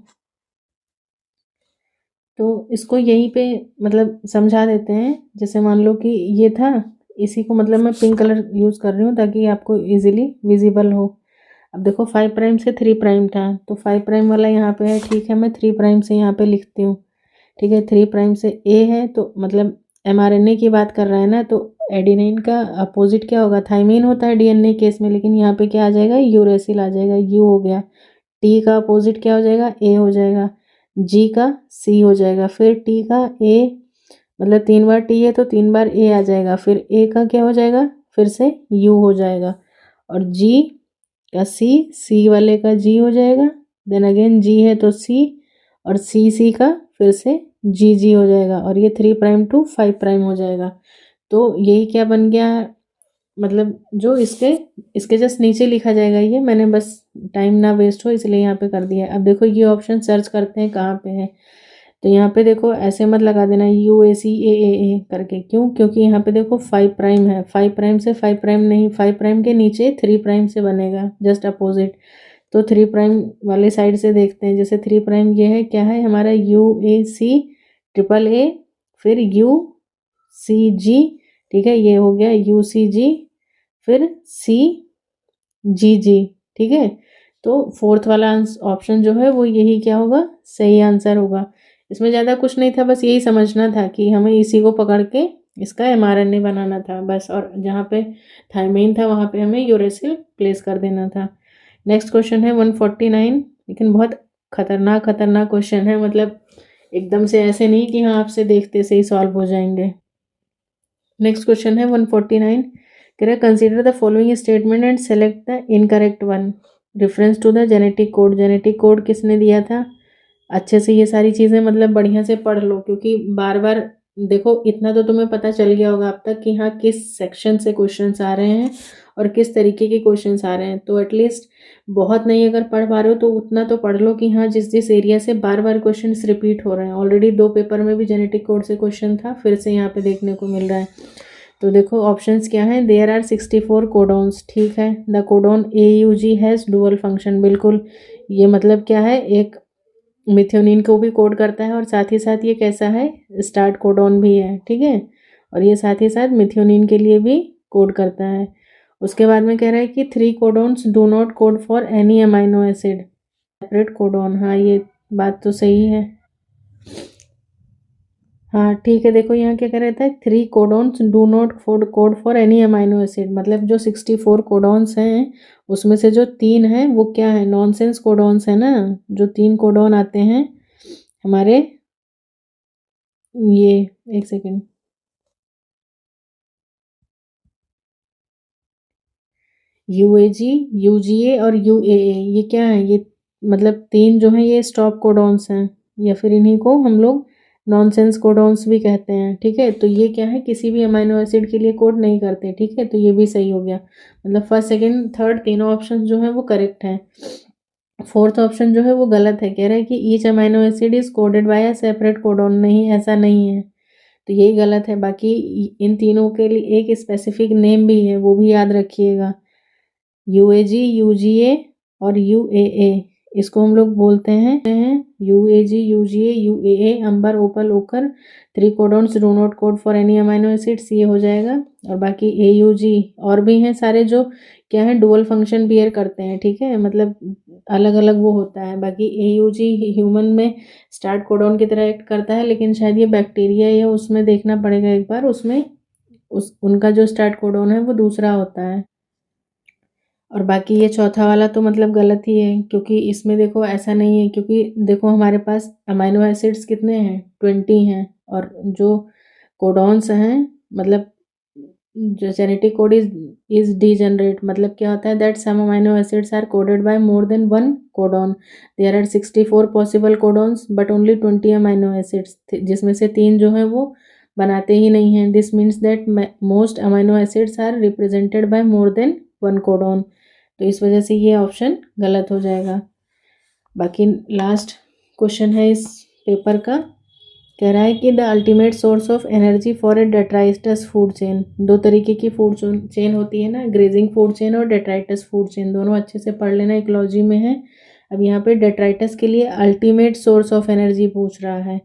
तो इसको यहीं पे मतलब समझा देते हैं, जैसे मान लो कि ये था, इसी को मतलब मैं पिंक कलर यूज़ कर रही हूँ ताकि आपको इजीली विजिबल हो। अब देखो 5 प्राइम से 3 प्राइम था, तो 5 प्राइम वाला यहाँ पे है, ठीक है, मैं 3 प्राइम से यहाँ पे लिखती हूँ, ठीक है। 3 प्राइम से ए है तो मतलब mRNA की बात कर रहा है ना, तो एडेनिन का अपोजिट क्या होगा, थाइमिन होता है डीएनए केस में, लेकिन यहाँ पे क्या आ जाएगा, यूरेसिल आ जाएगा, यू हो गया। टी का अपोजिट क्या हो जाएगा, ए हो जाएगा। जी का सी हो जाएगा। फिर टी का ए, मतलब 3 बार टी है तो 3 बार ए आ जाएगा। फिर ए का क्या हो जाएगा, फिर से यू हो जाएगा। और जी का सी, सी वाले का जी हो जाएगा। देन अगेन जी है तो सी, और सी का फिर से जी हो जाएगा। और ये 3 प्राइम टू 5 प्राइम हो जाएगा। तो यही क्या बन गया, मतलब जो इसके जस्ट नीचे लिखा जाएगा। ये मैंने बस टाइम ना वेस्ट हो इसलिए यहाँ पे कर दिया। अब देखो ये ऑप्शन सर्च करते हैं कहाँ पे है, तो यहाँ पे देखो ऐसे मत लगा देना UACAAA करके। क्यों, क्योंकि यहाँ पे देखो 5 प्राइम है, 5 प्राइम से 5 प्राइम नहीं, 5 प्राइम के नीचे 3 प्राइम से बनेगा, जस्ट अपोजिट। तो 3 प्राइम वाले साइड से देखते हैं। जैसे 3 प्राइम ये है, क्या है हमारा, UACAA, फिर UCG, ठीक है, ये हो गया UCG, फिर CGG, ठीक है। तो फोर्थ वाला ऑप्शन जो है वो यही क्या होगा, सही आंसर होगा। इसमें ज़्यादा कुछ नहीं था, बस यही समझना था कि हमें इसी को पकड़ के इसका mRNA बनाना था बस। और जहाँ पे थाइमिन था वहाँ पे हमें यूरेसिल प्लेस कर देना था। नेक्स्ट क्वेश्चन है 149, लेकिन बहुत खतरनाक क्वेश्चन है, मतलब एकदम से ऐसे नहीं कि हाँ आपसे देखते से ही सॉल्व हो जाएंगे। नेक्स्ट क्वेश्चन है 149, कह रहा consider the following statement and select the incorrect one. Reference to the genetic code, genetic code किसने दिया था। अच्छे से ये सारी चीज़ें मतलब बढ़िया से पढ़ लो, क्योंकि बार बार देखो, इतना तो तुम्हें पता चल गया होगा अब तक कि हाँ किस सेक्शन से क्वेश्चंस आ रहे हैं और किस तरीके के क्वेश्चंस आ रहे हैं। तो एटलीस्ट बहुत नहीं अगर पढ़ पा रहे हो तो उतना तो पढ़ लो कि हाँ जिस जिस एरिया से बार बार क्वेश्चंस रिपीट हो रहे हैं। ऑलरेडी 2 पेपर में भी जेनेटिक कोड से क्वेश्चन था, फिर से यहाँ पे देखने को मिल रहा है। तो देखो ऑप्शंस क्या हैं, देयर आर 64 कोडॉन्स, ठीक है। The codon AUG has dual function, बिल्कुल। ये मतलब क्या है, एक मिथ्योनिन को भी कोड करता है और साथ ही साथ ये कैसा है, स्टार्ट कोडॉन भी है, ठीक है। और ये साथ ही साथ मिथ्योनिन के लिए भी कोड करता है। उसके बाद में कह रहा है कि 3 codons do not code for any amino acid, separate codon. हाँ ये बात तो सही है, हाँ ठीक है। देखो यहाँ क्या कह रहा था, 3 codons do not code for any amino acid, मतलब जो 64 कोडॉन्स हैं उसमें से जो 3 हैं वो क्या है, नॉनसेंस कोडॉन्स है ना। जो 3 कोडॉन आते हैं हमारे, ये एक सेकेंड, UAG, UGA और UAA, ये क्या है, ये मतलब 3 जो हैं ये स्टॉप कोडॉन्स हैं, या फिर इन्हीं को हम लोग नॉनसेंस कोडॉन्स भी कहते हैं, ठीक है। तो ये क्या है, किसी भी अमाइनो एसिड के लिए कोड नहीं करते, ठीक है। तो ये भी सही हो गया, मतलब फर्स्ट सेकंड थर्ड तीनों ऑप्शन जो हैं वो करेक्ट हैं। फोर्थ ऑप्शन जो है वो गलत है, कह रहा है कि each amino acid is coded by a separate codon, नहीं ऐसा नहीं है, तो यही गलत है। बाकी इन तीनों के लिए एक स्पेसिफिक नेम भी है, वो भी याद रखिएगा, UAG, UGA और UAA। इसको हम लोग बोलते हैं UAG, UGA, UAA, अंबर, ओपल, ओकर, 3 codons do not code for any amino acids, ये हो जाएगा। और बाकी AUG और भी हैं सारे जो क्या है, डुअल फंक्शन बियर करते हैं, ठीक है, मतलब अलग अलग वो होता है। बाकी AUG ह्यूमन में स्टार्ट कोडॉन की तरह एक्ट करता है, लेकिन शायद ये बैक्टीरिया या उसमें देखना पड़ेगा एक बार, उसमें उनका जो स्टार्ट कोडॉन है वो दूसरा होता है। और बाकी ये चौथा वाला तो मतलब गलत ही है, क्योंकि इसमें देखो ऐसा नहीं है, क्योंकि देखो हमारे पास अमाइनो एसिड्स कितने हैं, 20 हैं। और जो कोडॉन्स हैं, मतलब जो जेनेटिक कोड इज डीजेनरेट, मतलब क्या होता है, that some amino acids are coded by more than 1 codon. There are 64 possible codons but only 20 amino acids, जिसमें से 3 जो है वो बनाते ही नहीं हैं। This means that most amino acids are represented by more than 1 codon. तो इस वजह से ये ऑप्शन गलत हो जाएगा। बाकी लास्ट क्वेश्चन है इस पेपर का, कह रहा है कि the ultimate source of energy for a detritus food chain. 2 तरीके की फूड चेन होती है ना, ग्रेजिंग फूड चेन और डेट्राइटस फूड चेन, दोनों अच्छे से पढ़ लेना, इकोलॉजी में है। अब यहाँ पे डेट्राइटस के लिए अल्टीमेट सोर्स ऑफ एनर्जी पूछ रहा है,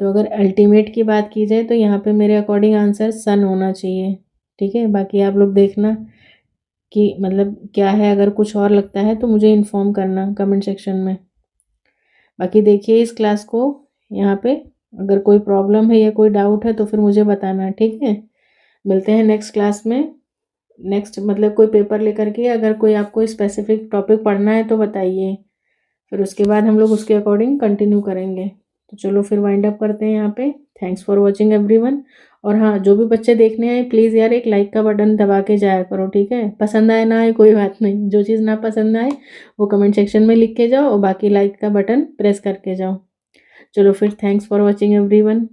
तो अगर अल्टीमेट की बात की जाए तो यहाँ पे मेरे अकॉर्डिंग आंसर सन होना चाहिए, ठीक है। बाकी आप लोग देखना कि मतलब क्या है, अगर कुछ और लगता है तो मुझे इन्फॉर्म करना कमेंट सेक्शन में। बाकी देखिए इस क्लास को यहाँ पे अगर कोई प्रॉब्लम है या कोई डाउट है तो फिर मुझे बताना, ठीक है। मिलते हैं नेक्स्ट क्लास में, नेक्स्ट मतलब कोई पेपर लेकर के। अगर कोई आपको स्पेसिफिक टॉपिक पढ़ना है तो बताइए, फिर उसके बाद हम लोग उसके अकॉर्डिंग कंटिन्यू करेंगे। तो चलो फिर वाइंड अप करते हैं यहाँ पे। Thanks for watching everyone. और हाँ, जो भी बच्चे देखने आए प्लीज़ यार एक लाइक का बटन दबा के जाया करो, ठीक है। पसंद आए ना आए कोई बात नहीं, जो चीज़ ना पसंद आए वो कमेंट सेक्शन में लिख के जाओ और बाकी लाइक का बटन प्रेस करके जाओ। चलो फिर, थैंक्स फॉर वॉचिंग एवरीवन।